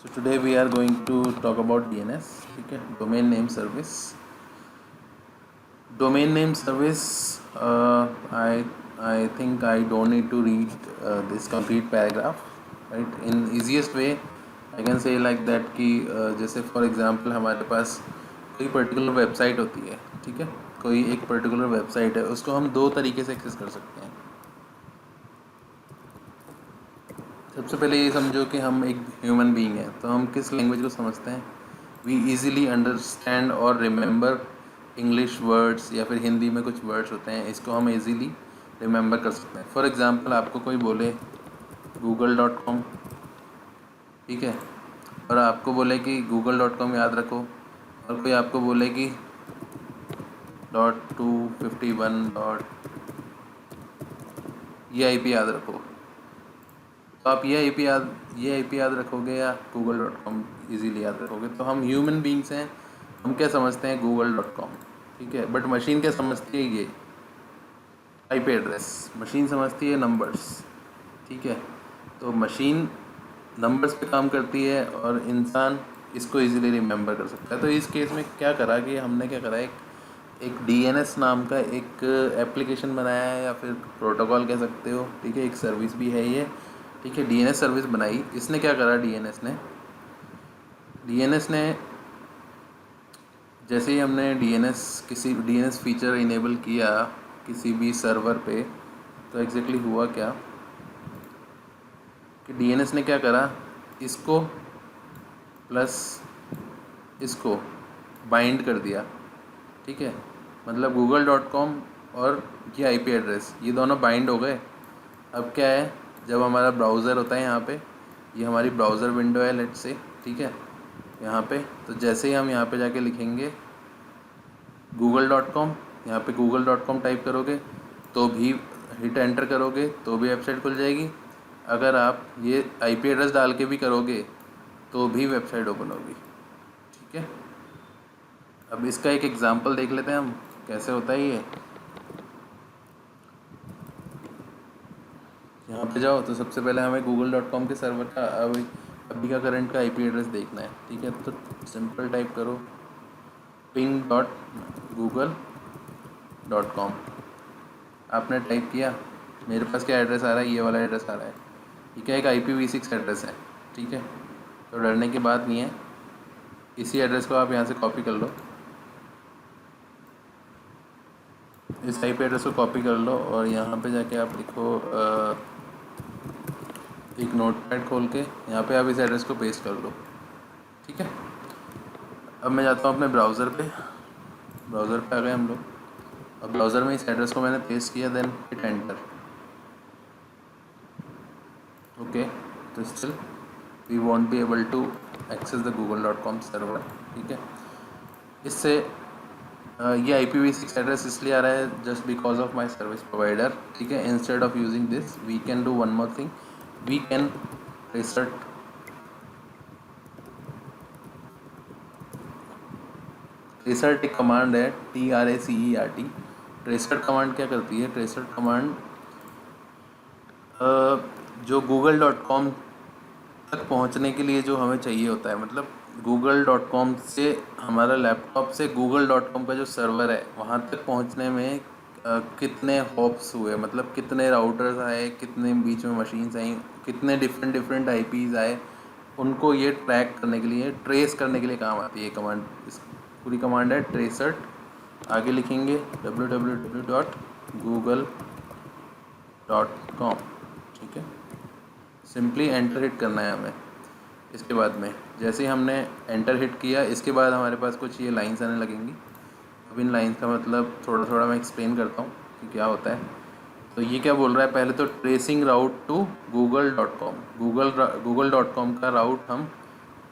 So today we are going to talk about DNS. ठीक है, domain name service. Domain name service. I think I don't need to read this complete paragraph. Right? In easiest way, I can say like that कि जैसे for example हमारे पास कोई particular website होती है, ठीक है, कोई एक particular website है, उसको हम दो तरीके से access कर सकते हैं. सबसे पहले ये समझो कि हम एक ह्यूमन बीइंग हैं, तो हम किस लैंग्वेज को समझते हैं. वी इजीली अंडरस्टैंड और रिमेंबर इंग्लिश वर्ड्स, या फिर हिंदी में कुछ वर्ड्स होते हैं, इसको हम इजीली रिमेंबर कर सकते हैं. फॉर एग्जांपल आपको कोई बोले google.com, ठीक है, और आपको बोले कि google.com याद रखो, और कोई आपको बोले कि .251. ये आईपी याद रखो, तो आप ये आईपी याद रखोगे या google.com इजीली याद रखोगे. तो हम ह्यूमन बीइंग्स हैं, हम क्या समझते हैं google.com, ठीक है, बट मशीन क्या समझती है, ये आईपी एड्रेस. मशीन समझती है नंबर्स, ठीक है. तो मशीन नंबर्स पे काम करती है और इंसान इसको इजीली रिमेंबर कर सकता है. तो इस केस में क्या करा कि हमने क्या करा, एक डीएनएस नाम का एक एप्लीकेशन बनाया है, या फिर प्रोटोकॉल कह सकते हो, ठीक है, एक सर्विस भी है ये, ठीक है. डीएनएस सर्विस बनाई. इसने क्या करा, डीएनएस ने जैसे ही हमने किसी डीएनएस फीचर इनेबल किया किसी भी सर्वर पे, तो एग्जैक्टली हुआ क्या कि डीएनएस ने क्या करा, इसको प्लस इसको बाइंड कर दिया, ठीक है. मतलब google.com और ये आईपी एड्रेस, ये दोनों बाइंड हो गए. अब क्या है, जब हमारा ब्राउज़र होता है यहाँ पे, ये हमारी ब्राउज़र विंडो है लेट्स से, ठीक है, यहाँ पे. तो जैसे ही हम यहाँ पे जाके लिखेंगे google.com, यहाँ पे google.com टाइप करोगे तो भी हिट एंटर करोगे तो भी वेबसाइट खुल जाएगी. अगर आप ये आईपी एड्रेस डाल के भी करोगे तो भी वेबसाइट ओपन होगी, ठीक है. अब इसका एक एग्जांपल देख लेते हैं हम, कैसे होता है ये. यहाँ पे जाओ तो सबसे पहले हमें google.com के सर्वर का अभी का करंट का आईपी एड्रेस देखना है, ठीक है. तो सिंपल टाइप करो ping.google.com. आपने टाइप किया, मेरे पास क्या एड्रेस आ रहा है, ये वाला एड्रेस आ रहा है. ये क्या एक IPv6 एड्रेस है, ठीक है. तो डरने की बात नहीं है, इसी एड्रेस को आप यहाँ से कॉपी कर लो, इस आईपी एड्रेस को कॉपी कर लो और यहाँ पे जाके आप लिखो एक नोटपैड खोल के यहाँ पे आप इस एड्रेस को पेस्ट कर लो, ठीक है. अब मैं जाता हूँ अपने ब्राउज़र पे आ गए हम लोग. अब ब्राउज़र में इस एड्रेस को मैंने पेस्ट किया, देन हिट एंटर. ओके, तो still we won't be able to access the google.com server, ठीक है. इससे ये IPv6 एड्रेस इसलिए आ रहा है just because of my service provider, ठीक है. Instead of using this we can do one more thing, we can resort एक कमांड है TRACERT. ट्रेसर्ट कमांड क्या करती है, ट्रेसर्ट कमांड जो google.com तक पहुंचने के लिए जो हमें चाहिए होता है, मतलब google.com से हमारा लैपटॉप से google.com का जो सर्वर है वहाँ तक पहुंचने में कितने हॉप्स हुए, मतलब कितने राउटर्स आए, कितने बीच में मशीन्स आई, कितने डिफरेंट IPs आए, उनको ये ट्रैक करने के लिए, ट्रेस करने के लिए काम आती है कमांड. इस पूरी कमांड है ट्रेसर्ट. आगे लिखेंगे www.google.com, ठीक है. सिंपली एंटर हिट करना है हमें. इसके बाद में जैसे ही हमने एंटर हिट किया, इसके बाद हमारे पास कुछ ये लाइंस आने लगेंगी. अब इन लाइंस का मतलब थोड़ा मैं एक्सप्लेन करता हूँ कि क्या होता है. तो ये क्या बोल रहा है, पहले तो tracing route to google.com. google.com का राउट हम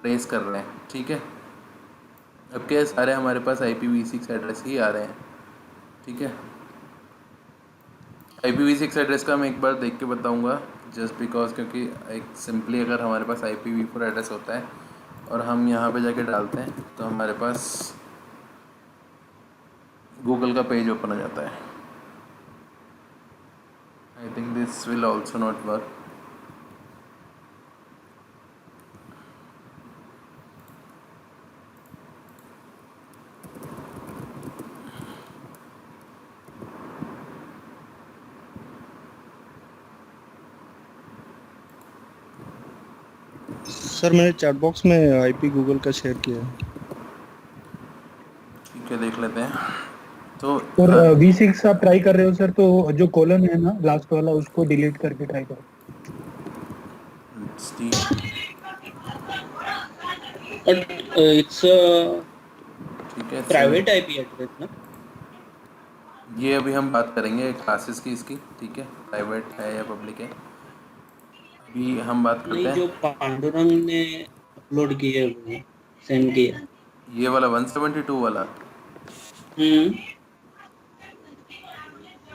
ट्रेस कर रहे हैं, ठीक है. अब क्या सारे हमारे पास IPv6 एड्रेस ही आ रहे हैं, ठीक है. IPv6 एड्रेस का मैं एक बार देख के बताऊंगा, जस्ट बिकॉज क्योंकि एक सिंपली अगर हमारे पास IPv4 एड्रेस होता है और हम यहाँ पे जाके डालते हैं तो हमारे पास गूगल का पेज ओपन हो जाता है. I think this will also not work. Sir मैंने चैट बॉक्स में आईपी गूगल का शेयर किया है। ठीक है, देख लेते हैं। तो और V6 आप ट्राई कर रहे हो सर, तो जो कॉलन है ना लास्ट वाला, उसको डिलीट करके ट्राई करो। But it's a ठीक है, private IP address ना? ये अभी हम बात करेंगे क्लासेस की इसकी, ठीक है, प्राइवेट है या पब्लिक है, अभी हम बात करते नहीं, हैं। जो पांडुरंग ने अपलोड किए वो सेंड किया। ये वाला 172 वाला हम्म।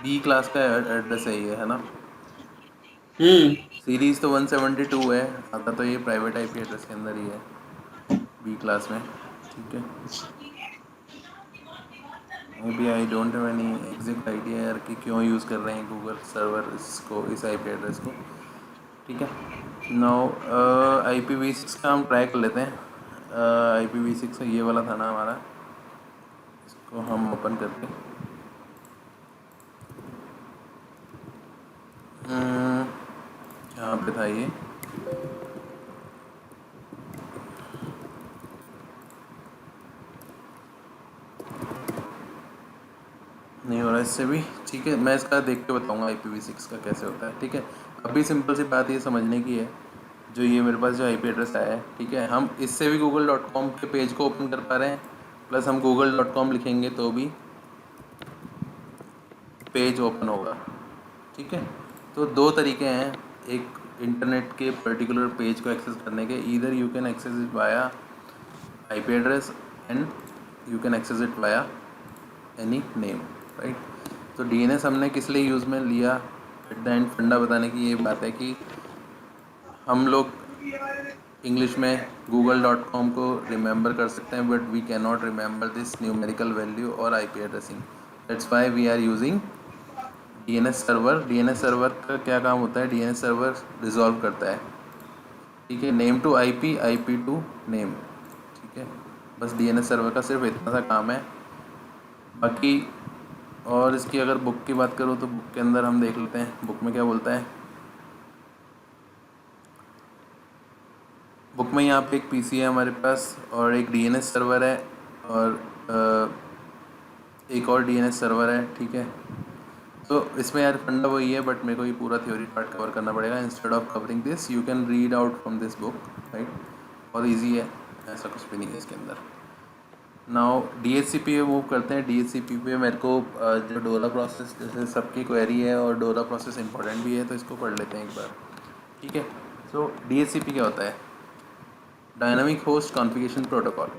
बी क्लास का एड्रेस है ये, है ना? हम्म। सीरीज तो 172 है, आता तो ये प्राइवेट आईपी एड्रेस के अंदर ही है, बी क्लास में। ठीक है, may be I don't have any exact idea यार कि क्यों यूज़ कर रहे हैं गूगल सर्वर इसको, इस आईपी एड्रेस को। ठीक है, नाउ IPv6 का हम ट्राई कर लेते हैं। IPv6 ये वाला था ना हमारा, इसको हम ओपन करके यहाँ पे था ये। नहीं हो रहा इससे भी। ठीक है, मैं इसका देख के बताऊँगा IPv6 का कैसे होता है। ठीक है, अभी सिंपल सी बात ये समझने की है, जो ये मेरे पास जो आईपी एड्रेस आया है, ठीक है, हम इससे भी google.com के पेज को ओपन कर पा रहे हैं, प्लस हम google.com लिखेंगे तो भी पेज ओपन होगा। ठीक है, तो दो तरीके हैं एक इंटरनेट के पर्टिकुलर पेज को एक्सेस करने के। Either you can access it via IP address and you can access it via any name, right. तो डीएनएस हमने किस लिए यूज़ में लिया, एट द एंड फंडा बताने की ये बात है कि हम लोग इंग्लिश में google.com को रिमेंबर कर सकते हैं, but we can not remember this numerical value और IP addressing. That's why we are using DNS server. DNS server का क्या काम होता है, डीएनएस सर्वर रिजॉल्व करता है, ठीक है, name to IP, IP to name. ठीक है, बस डीएनएस सर्वर का सिर्फ इतना सा काम है। बाकी और इसकी अगर बुक की बात करूँ तो बुक के अंदर हम देख लेते हैं बुक में क्या बोलता है। बुक में यहाँ पे एक पीसी है हमारे पास और एक डीएनएस सर्वर है और एक और डीएनएस सर्वर है। ठीक है, तो इसमें यार फंडा वही है, बट मेरे को ये पूरा थ्योरी पार्ट कवर करना पड़ेगा। Instead of covering this you can read out from this book, right. और इजी है, ऐसा कुछ भी नहीं है इसके अंदर। नाउ डीएचसीपी पे मूव करते हैं। डीएचसीपी पे मेरे को जो डोरा प्रोसेस, जैसे सबकी क्वेरी है और डोरा प्रोसेस इंपॉर्टेंट भी है, तो इसको पढ़ लेते हैं एक बार। ठीक है, सो डीएचसीपी क्या होता है, dynamic host configuration protocol.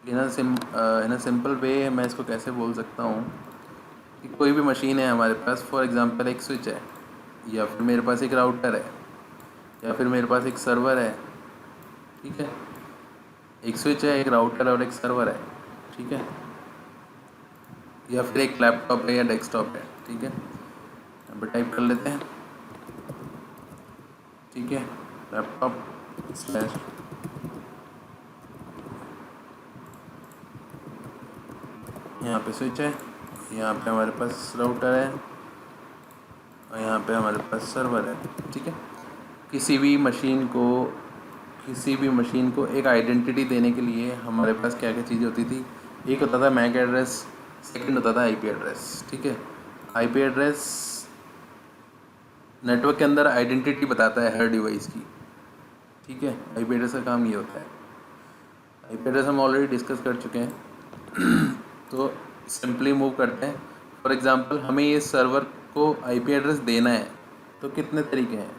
In a simple way मैं इसको कैसे बोल सकता हूँ कि कोई भी मशीन है हमारे पास, फॉर एग्जांपल एक स्विच है, या फिर मेरे पास एक राउटर है, या फिर मेरे पास एक सर्वर है। ठीक है, एक स्विच है, एक राउटर और एक सर्वर है। ठीक है, या फिर एक लैपटॉप है या डेस्कटॉप है। ठीक है, अब टाइप कर लेते हैं। ठीक है, लैपटॉप स्लैश, यहाँ पे स्विच है, यहाँ पे हमारे पास राउटर है और यहाँ पे हमारे पास सर्वर है। ठीक है, किसी भी मशीन को एक आइडेंटिटी देने के लिए हमारे पास क्या क्या चीज़ें होती थी। एक होता था मैक एड्रेस, सेकंड होता था आईपी एड्रेस। ठीक है, आईपी एड्रेस नेटवर्क के अंदर आइडेंटिटी बताता है हर डिवाइस की। ठीक है, आईपी एड्रेस का काम ये होता है। आईपी एड्रेस हम ऑलरेडी डिस्कस कर चुके हैं तो सिंपली मूव करते हैं। फॉर एग्जांपल हमें ये सर्वर को आईपी एड्रेस देना है, तो कितने तरीके हैं।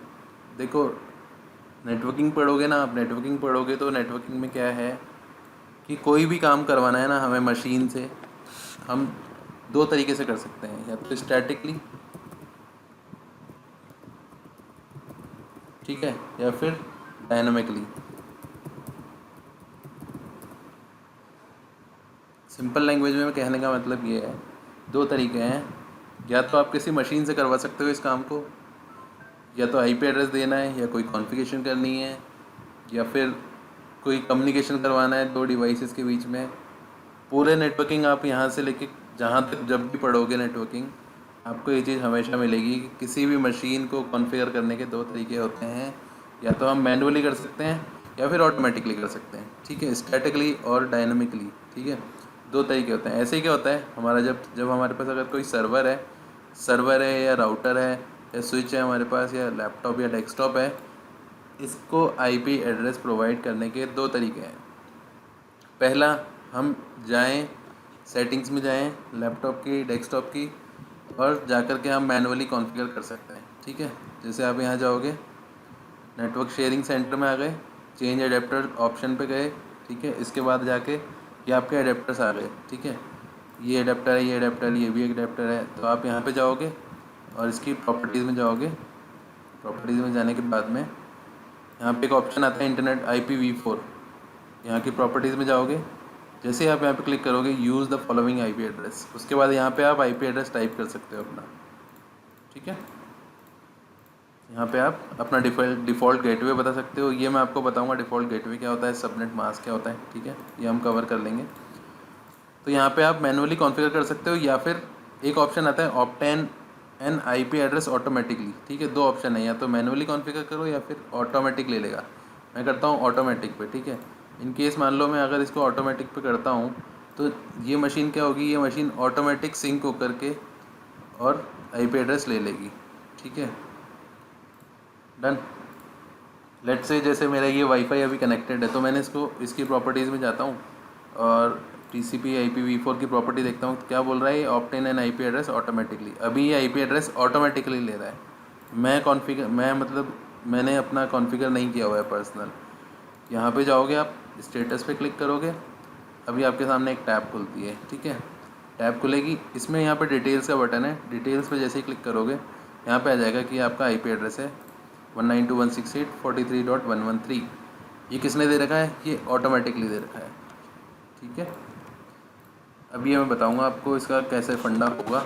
देखो, नेटवर्किंग पढ़ोगे ना आप, नेटवर्किंग पढ़ोगे तो नेटवर्किंग में क्या है कि कोई भी काम करवाना है ना हमें मशीन से, हम दो तरीके से कर सकते हैं, या तो स्टैटिकली, ठीक है, या फिर डायनामिकली। सिंपल लैंग्वेज में कहने का मतलब ये है, दो तरीके हैं, या तो आप किसी मशीन से करवा सकते हो इस काम को, या तो आईपी एड्रेस देना है, या कोई कॉन्फ़िगरेशन करनी है, या फिर कोई कम्युनिकेशन करवाना है दो डिवाइसेस के बीच में। पूरे नेटवर्किंग आप यहाँ से लेके जहाँ तक जब भी पढ़ोगे नेटवर्किंग, आपको ये चीज़ हमेशा मिलेगी कि किसी भी मशीन को कॉन्फ़िगर करने के दो तरीके होते हैं, या तो हम मैनुअली कर सकते हैं या फिर ऑटोमेटिकली कर सकते हैं, ठीक है, स्टैटिकली और डायनामिकली, ठीक है, दो तरीके होते हैं। ऐसे ही क्या होता है हमारा, जब हमारे पास अगर कोई सर्वर है या राउटर है या स्विच है हमारे पास, या लैपटॉप या डेस्कटॉप है, इसको आईपी एड्रेस प्रोवाइड करने के दो तरीके हैं। पहला, हम जाएं सेटिंग्स में जाएं लैपटॉप की, डेस्कटॉप की, और जाकर के हम मैनुअली कॉन्फ़िगर कर सकते हैं, ठीक है। जैसे आप यहाँ जाओगे, नेटवर्क शेयरिंग सेंटर में आ गए, चेंज एडेप्टर ऑप्शन पे गए, ठीक है। इसके बाद जाके ये आपके एडेप्टर्स आ गए, ठीक है, ये एडेप्टर है, ये एडेप्टर है, ये भी एक एडेप्टर है। तो आप यहाँ पे जाओगे और इसकी प्रॉपर्टीज़ में जाओगे। प्रॉपर्टीज़ में जाने के बाद में यहाँ पे एक ऑप्शन आता है इंटरनेट IPv4, यहाँ की प्रॉपर्टीज़ में जाओगे। जैसे ही आप यहाँ पे क्लिक करोगे, use the following IP address, उसके बाद यहाँ पे आप IP एड्रेस टाइप कर सकते हो अपना, ठीक है। यहाँ पे आप अपना डिफ़ॉल्ट गेटवे बता सकते हो। ये मैं आपको बताऊँगा डिफ़ॉल्ट गेटवे क्या होता है, सबनेट मास्क क्या होता है, ठीक है, ये हम कवर कर लेंगे। तो यहाँ पे आप मैनुअली कॉन्फ़िगर कर सकते हो, या फिर एक ऑप्शन आता है obtain an IP address automatically, ठीक है। दो ऑप्शन है, या तो मैनुअली कॉन्फ़िगर करो या फिर ऑटोमेटिक ले लेगा। मैं करता हूँ ऑटोमेटिक पे, ठीक है। इन केस मान लो मैं अगर इसको ऑटोमेटिक पे करता हूँ तो ये मशीन क्या होगी, ये मशीन ऑटोमेटिक सिंक होकर के और IP एड्रेस ले लेगी, ठीक है, डन। लेट्स से जैसे मेरा ये वाईफाई अभी कनेक्टेड है, तो मैंने इसकी प्रॉपर्टीज़ में जाता हूँ और TCP IPv4 की प्रॉपर्टी देखता हूँ, क्या बोल रहा है, ये obtain an IP address automatically. अभी ये IP एड्रेस ऑटोमेटिकली ले रहा है, मैंने अपना कॉन्फ़िगर नहीं किया हुआ है पर्सनल। यहाँ पे जाओगे आप, स्टेटस पे क्लिक करोगे, अभी आपके सामने एक टैब खुलती है, ठीक है, टैब खुलेगी। इसमें यहाँ पे डिटेल्स का बटन है, डिटेल्स पे जैसे ही क्लिक करोगे यहाँ पे आ जाएगा कि आपका IP एड्रेस है 192.168.43.113। ये किसने दे रखा है, ये ऑटोमेटिकली दे रखा है, ठीक है। अभी ये मैं बताऊंगा आपको इसका कैसे फंडा होगा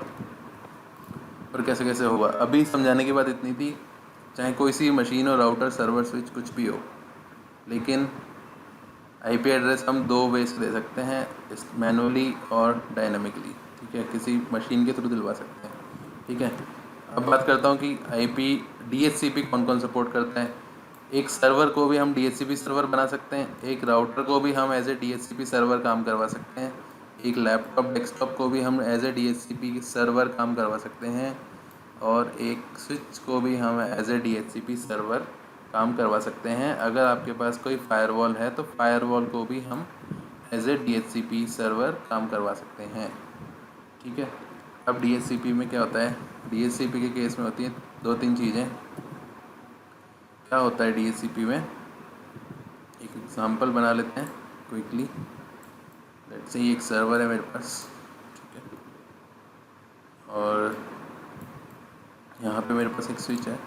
और कैसे कैसे होगा। अभी समझाने की बात इतनी थी, चाहे कोई सी मशीन हो, राउटर, सर्वर, स्विच, कुछ भी हो, लेकिन IP एड्रेस हम दो वे से दे सकते हैं, मैनुअली और डायनामिकली, ठीक है, किसी मशीन के थ्रू दिलवा सकते हैं, ठीक है। अब बात करता हूँ कि DHCP कौन कौन सपोर्ट करता है। एक सर्वर को भी हम DHCP सर्वर बना सकते हैं, एक राउटर को भी हम एज ए DHCP सर्वर काम करवा सकते हैं, एक लैपटॉप डेस्कटॉप को भी हम एज ए DHCP सर्वर काम करवा सकते हैं, और एक स्विच को भी हम एज ए DHCP सर्वर काम करवा सकते हैं। अगर आपके पास कोई फायरवॉल है तो फायरवॉल को भी हम एज ए DHCP सर्वर काम करवा सकते हैं, ठीक है। अब DHCP में क्या होता है, DHCP के केस में होती हैं दो तीन चीज़ें। क्या होता है DHCP में, एक एग्जांपल बना लेते हैं क्विकली। लेट्स से ये एक सर्वर है मेरे पास, ठीक है, और यहाँ पे मेरे पास एक स्विच है,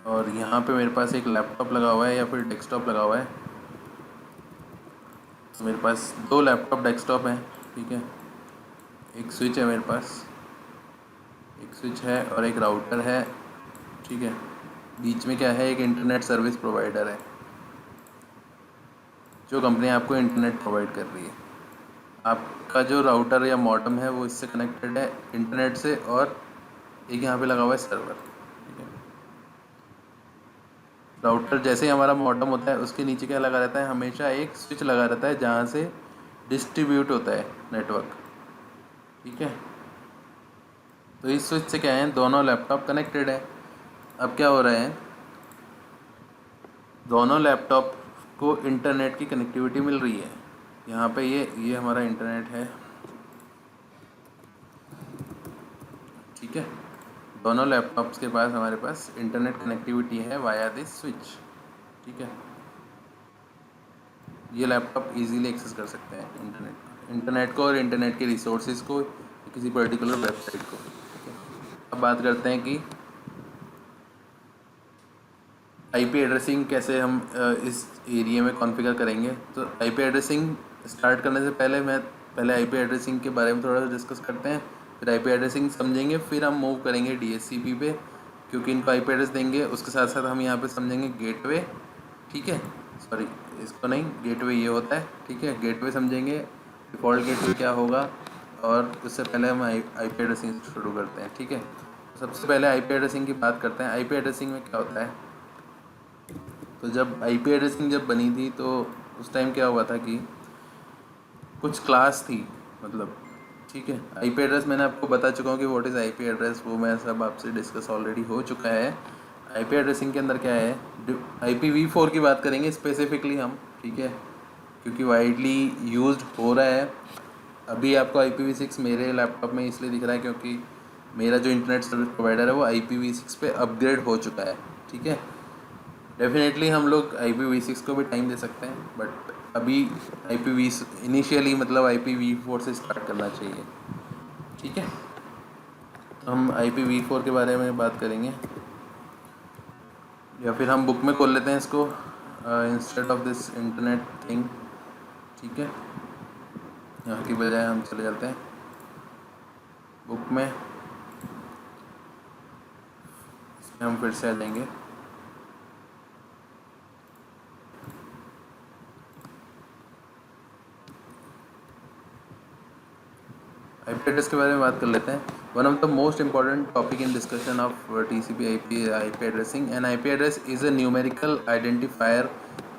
और यहाँ पे मेरे पास एक लैपटॉप लगा हुआ है या फिर डेस्कटॉप लगा हुआ है। तो मेरे पास दो लैपटॉप डेस्कटॉप हैं, ठीक है, एक स्विच है मेरे पास, एक स्विच है और एक राउटर है, ठीक है। बीच में क्या है, एक इंटरनेट सर्विस प्रोवाइडर है, जो कंपनी आपको इंटरनेट प्रोवाइड कर रही है। आपका जो राउटर या मॉडेम है वो इससे कनेक्टेड है इंटरनेट से, और एक यहाँ पे लगा हुआ है सर्वर, ठीक है। राउटर जैसे ही हमारा मॉडेम होता है उसके नीचे क्या लगा रहता है, हमेशा एक स्विच लगा रहता है जहाँ से डिस्ट्रीब्यूट होता है नेटवर्क, ठीक है। तो इस स्विच से क्या है, दोनों लैपटॉप कनेक्टेड है। अब क्या हो रहा है, दोनों लैपटॉप को इंटरनेट की कनेक्टिविटी मिल रही है। यहाँ पे ये हमारा इंटरनेट है, ठीक है। दोनों लैपटॉप्स के पास हमारे पास इंटरनेट कनेक्टिविटी है वाया दिस स्विच, ठीक है। ये लैपटॉप इजीली एक्सेस कर सकते हैं इंटरनेट को और इंटरनेट के रिसोर्सेज को, किसी पर्टिकुलर वेबसाइट को, ठीक है। अब बात करते हैं कि IP एड्रेसिंग कैसे हम इस एरिया में कॉन्फ़िगर करेंगे। तो IP एड्रेसिंग स्टार्ट करने से पहले IP एड्रेसिंग के बारे में थोड़ा सा डिस्कस करते हैं, फिर IP एड्रेसिंग समझेंगे, फिर हम मूव करेंगे DHCP पे, क्योंकि इनको IP एड्रेस देंगे। उसके साथ साथ हम यहाँ पे समझेंगे गेटवे, ठीक है, सॉरी इसको नहीं, गेटवे ये होता है, ठीक है, गेटवे समझेंगे, डिफ़ॉल्ट गेटवे क्या होगा, और उससे पहले हम IP एड्रेसिंग शुरू करते हैं, ठीक है। सबसे पहले IP एड्रेसिंग की बात करते हैं। IP एड्रेसिंग में क्या होता है, तो जब आईपी एड्रेसिंग जब बनी थी तो उस टाइम क्या हुआ था कि कुछ क्लास थी, मतलब ठीक है। आईपी एड्रेस मैंने आपको बता चुका हूँ कि व्हाट इज़ आईपी एड्रेस, वो मैं सब आपसे डिस्कस ऑलरेडी हो चुका है। आईपी एड्रेसिंग के अंदर क्या है, IPv4 की बात करेंगे स्पेसिफिकली हम, ठीक है, क्योंकि वाइडली यूज्ड हो रहा है। अभी आपको IPv6 मेरे लैपटॉप में इसलिए दिख रहा है क्योंकि मेरा जो इंटरनेट सर्विस प्रोवाइडर है वो IPv6 पे अपग्रेड हो चुका है, ठीक है। डेफिनेटली हम लोग IPv6 को भी टाइम दे सकते हैं, बट अभी इनिशियली मतलब IPv4 से स्टार्ट करना चाहिए, ठीक है। तो हम IPv4 के बारे में बात करेंगे, या फिर हम बुक में खोल लेते हैं इसको instead of this internet thing, ठीक है। यहाँ की बजाय हम चले जाते हैं बुक में, इसमें हम फिर से आ जाएंगे। आईपी एड्रेस के बारे में बात कर लेते हैं। One of the most important topic in discussion of TCP IP addressing. An IP address is a numerical identifier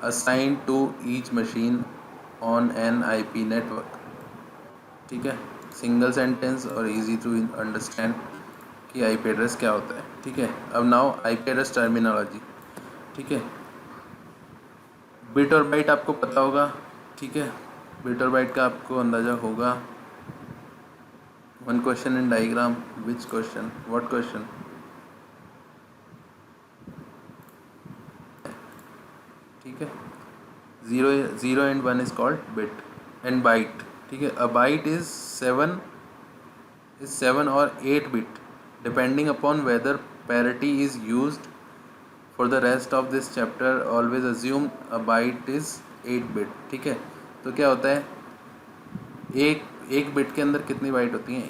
assigned to each machine on an IP network, ठीक है। सिंगल सेंटेंस और इजी टू अंडरस्टैंड कि IP address क्या होता है, ठीक है। अब नाउ आईपी एड्रेस टर्मिनोलॉजी, ठीक है। बिट और बाइट आपको पता होगा, ठीक है। बिट और बाइट का आपको अंदाज़ा होगा। One question in diagram, which question, what question? ठीक है। Zero and 1 is called bit and byte, ठीक है। A byte is 7 or 8 bit depending upon whether parity is used. For the rest of this chapter always assume a byte is 8 bit, ठीक है। तो क्या होता है, एक बिट के अंदर कितनी बाइट होती हैं?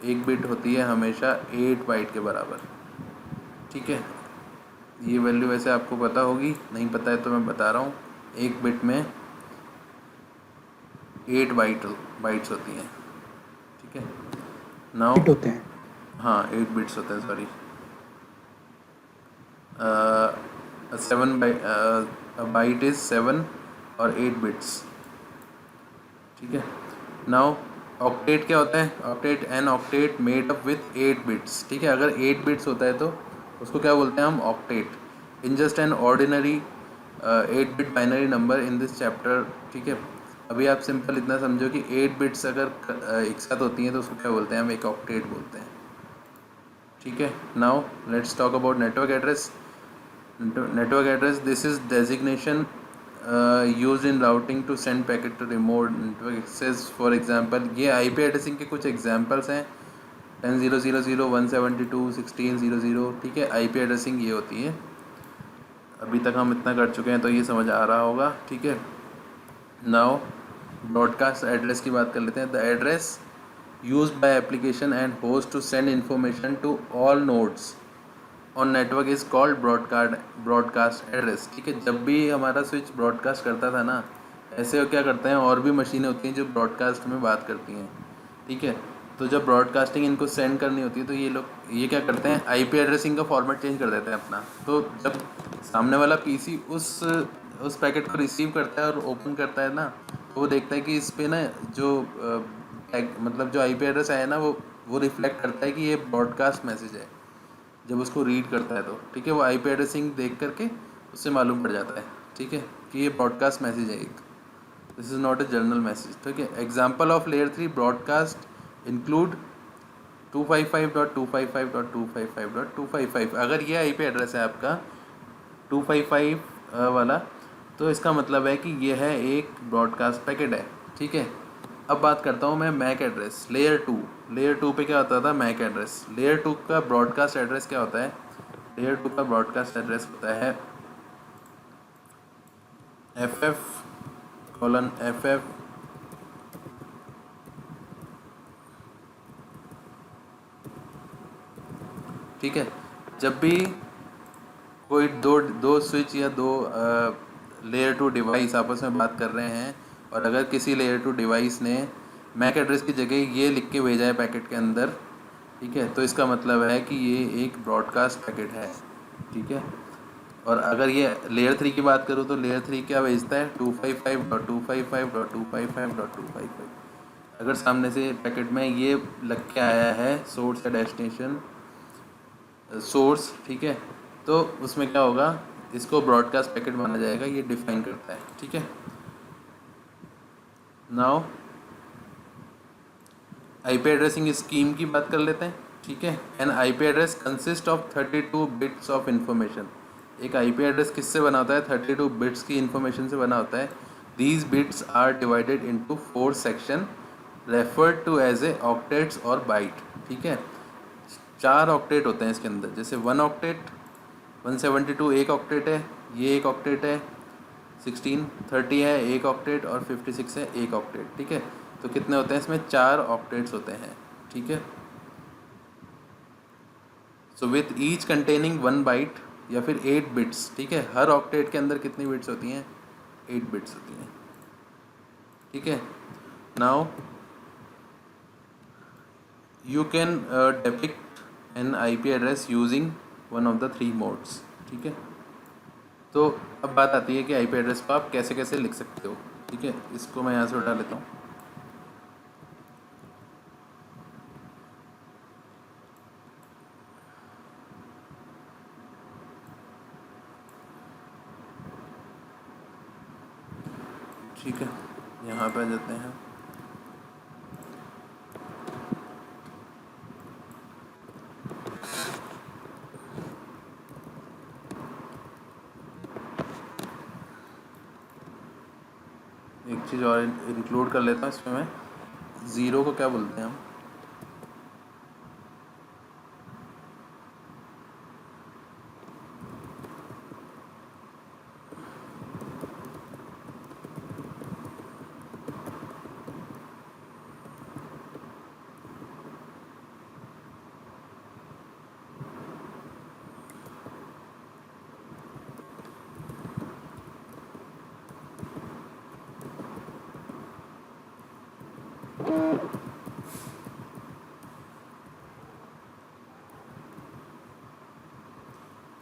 एक बिट होती है हमेशा 8 बाइट के बराबर, ठीक है। ये वैल्यू वैसे आपको पता होगी, नहीं पता है तो मैं बता रहा हूँ। एक बिट में 8 बाइट्स होती हैं, ठीक है। नाउ बिट होते हैं। हाँ 8 बिट्स होते हैं, सॉरी। 7 बाइट इज 7 और 8 बिट्स, ठीक है। नाउ ऑक्टेट क्या होता है? Octet, an octet made up with 8 bits, ठीक है। अगर 8 बिट्स होता है तो उसको क्या बोलते हैं हम? Octet. In just an ordinary 8 bit binary number in this chapter, ठीक है। अभी आप सिंपल इतना समझो कि 8 बिट्स अगर एक साथ होती हैं तो उसको क्या बोलते हैं हम? एक ऑक्टेट बोलते हैं, ठीक है। Now let's talk about network address. Network address, this is designation used in routing to send packet to remote network access. For example, ये IP एड्रेसिंग के कुछ एग्जांपल्स हैं। 10.0.0.0, 172.16.0.0, ठीक है। IP एड्रेसिंग ये होती है। अभी तक हम इतना कर चुके हैं तो ये समझ आ रहा होगा, ठीक है। नाउ ब्रॉडकास्ट एड्रेस की बात कर लेते हैं। The address used by application and host to send information to all nodes on network is called broadcast address, ठीक है। जब भी हमारा स्विच ब्रॉडकास्ट करता था ना, ऐसे क्या करते हैं, और भी मशीनें होती हैं जो ब्रॉडकास्ट में बात करती हैं, ठीक है। तो जब ब्रॉडकास्टिंग इनको सेंड करनी होती है तो ये क्या करते हैं, आईपी एड्रेसिंग का फॉर्मेट चेंज कर देते हैं अपना। तो जब सामने वाला पीसी उस पैकेट को रिसीव करता है और ओपन करता है ना, तो वो देखता है कि इस पर ना जो मतलब जो आईपी एड्रेस आया ना वो रिफ्लेक्ट करता है कि ये ब्रॉडकास्ट मैसेज है। जब उसको रीड करता है तो ठीक है, वो आईपी एड्रेसिंग देख करके उससे मालूम पड़ जाता है, ठीक है, कि ये ब्रॉडकास्ट मैसेज है एक, this is not a general message, ठीक है। Example of layer 3 broadcast include 255.255.255.255। अगर ये आईपी एड्रेस है आपका 255 वाला, तो इसका मतलब है कि ये है एक ब्रॉडकास्ट पैकेट है, ठीक है। अब बात करता हूँ मैं मैक एड्रेस, लेयर 2 पे क्या होता था, मैक एड्रेस। लेयर 2 का ब्रॉडकास्ट एड्रेस क्या होता है? लेयर 2 का ब्रॉडकास्ट एड्रेस होता है FF:FF ठीक है। जब भी कोई दो स्विच या दो लेयर 2 डिवाइस आपस में बात कर रहे हैं और अगर किसी लेयर 2 डिवाइस ने मैक एड्रेस की जगह ये लिख के भेजा है पैकेट के अंदर, ठीक है, तो इसका मतलब है कि ये एक ब्रॉडकास्ट पैकेट है, ठीक है। और अगर ये लेयर 3 की बात करूँ तो लेयर 3 क्या भेजता है 255.255.255.255। अगर सामने से पैकेट में ये लग के आया है सोर्स या डेस्टिनेशन सोर्स, ठीक है, तो उसमें क्या होगा, इसको ब्रॉडकास्ट पैकेट माना जाएगा, ये डिफाइन करता है, ठीक है। नाउ आईपी एड्रेसिंग स्कीम की बात कर लेते हैं, ठीक है। N IP address consist of 32 bits of information. एक आईपी एड्रेस किससे बना होता है, 32 बिट्स की इंफॉर्मेशन से बना होता है। These bits are divided into 4 section referred to as a octets और बाइट, ठीक है। 4 ऑक्टेट होते हैं इसके अंदर, जैसे 1 ऑक्टेट, 172 एक ऑक्टेट है, ये एक ऑक्टेट है, 1630 है एक ऑक्टेट, और 56 है एक ऑक्टेट, ठीक है। तो कितने होते हैं इसमें, 4 ऑक्टेट्स होते हैं, ठीक है। So with each containing 1 byte या फिर 8 बिट्स, ठीक है। हर ऑक्टेट के अंदर कितनी बिट्स होती हैं, 8 बिट्स होती हैं, ठीक है। Now you can depict N IP address using one of the 3 modes, ठीक है। तो अब बात आती है कि आईपी एड्रेस को आप कैसे कैसे लिख सकते हो, ठीक है। इसको मैं यहाँ से उठा लेता हूँ। ठीक है, यहाँ पे आ जाते हैं। एक चीज़ और इंक्लूड कर लेता हूँ इसमें, मैं ज़ीरो को क्या बोलते हैं हम,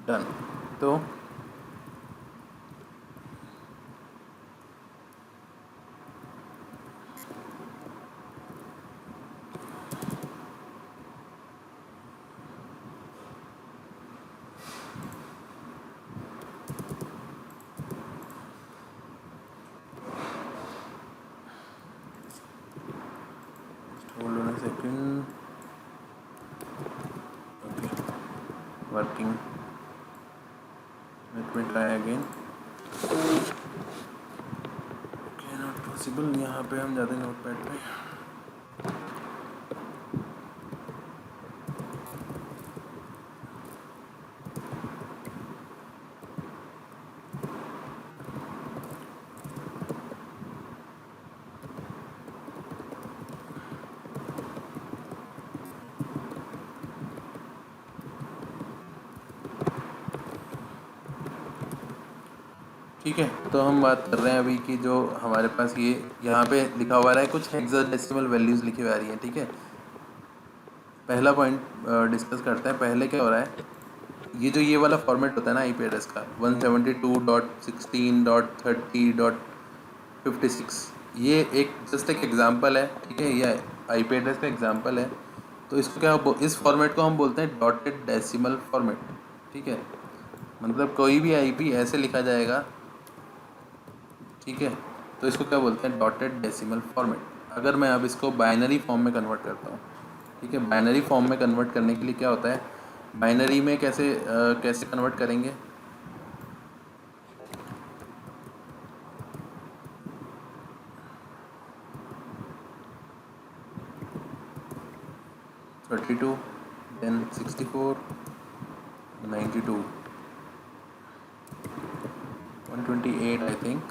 डन। तो hold on a second, working, let me try again. Okay, not possible. यहाँ पे हम जाते हैं नोटपैड पे। ठीक है, तो हम बात कर रहे हैं अभी कि जो हमारे पास ये यहाँ पे लिखा हुआ है, कुछ हेक्साडेसिमल वैल्यूज़ लिखी हुई आ रही हैं, ठीक है। पहला पॉइंट डिस्कस करते हैं। पहले क्या हो रहा है, ये जो ये वाला फॉर्मेट होता है ना आईपी एड्रेस का 172.16.30.56, ये एक जस्ट एक एग्जांपल है, ठीक है। ये आईपी एड्रेस का एग्जांपल है। तो इसको क्या, इस फॉर्मेट को हम बोलते हैं डॉटेड डेसिमल फॉर्मेट, ठीक है। मतलब कोई भी आईपी ऐसे लिखा जाएगा, ठीक है। तो इसको क्या बोलते हैं, डॉटेड डेसिमल फॉर्मेट। अगर मैं अब इसको बाइनरी फॉर्म में कन्वर्ट करता हूँ, ठीक है। बाइनरी फॉर्म में कन्वर्ट करने के लिए क्या होता है, बाइनरी में कैसे कन्वर्ट करेंगे, (32) then 64, 92, 128 आई थिंक,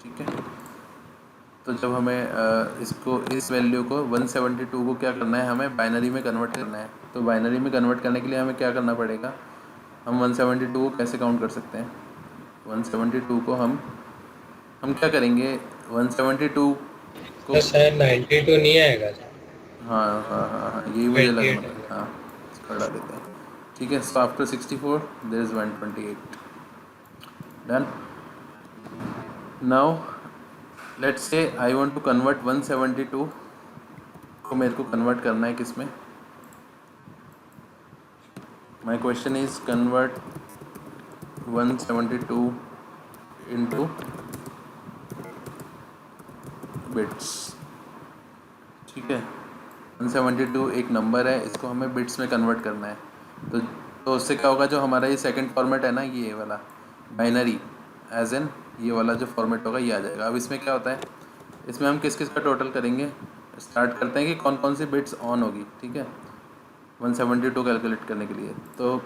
ठीक है। तो जब हमें इसको, इस वैल्यू को 172 को क्या करना है, हमें बाइनरी में कन्वर्ट करना है। तो बाइनरी में कन्वर्ट करने के लिए हमें क्या करना पड़ेगा, हम 172 को कैसे काउंट कर सकते हैं, 172 को हम क्या करेंगे, 172 को शायद 92 नहीं आएगा। हाँ हाँ हाँ हाँ, यही मुझे लगा, मतलब हाँ इसको हटा देते हैं, ठीक है। So after 64 there is 128, done. Now let's say I want to convert 172 को मेरे को कन्वर्ट करना है किस में. My question is convert 172 into bits. ठीक है, 172 एक नंबर है, इसको हमें बिट्स में कन्वर्ट करना है. तो उससे क्या होगा, जो हमारा ये सेकंड फॉर्मेट है ना, ये वाला बाइनरी एज एन, ये वाला जो फॉर्मेट होगा ये आ जाएगा. अब इसमें क्या होता है, इसमें हम किस किस का टोटल करेंगे. स्टार्ट करते हैं कि कौन कौन सी बिट्स ऑन होगी. ठीक है, 172 कैलकुलेट करने के लिए. तो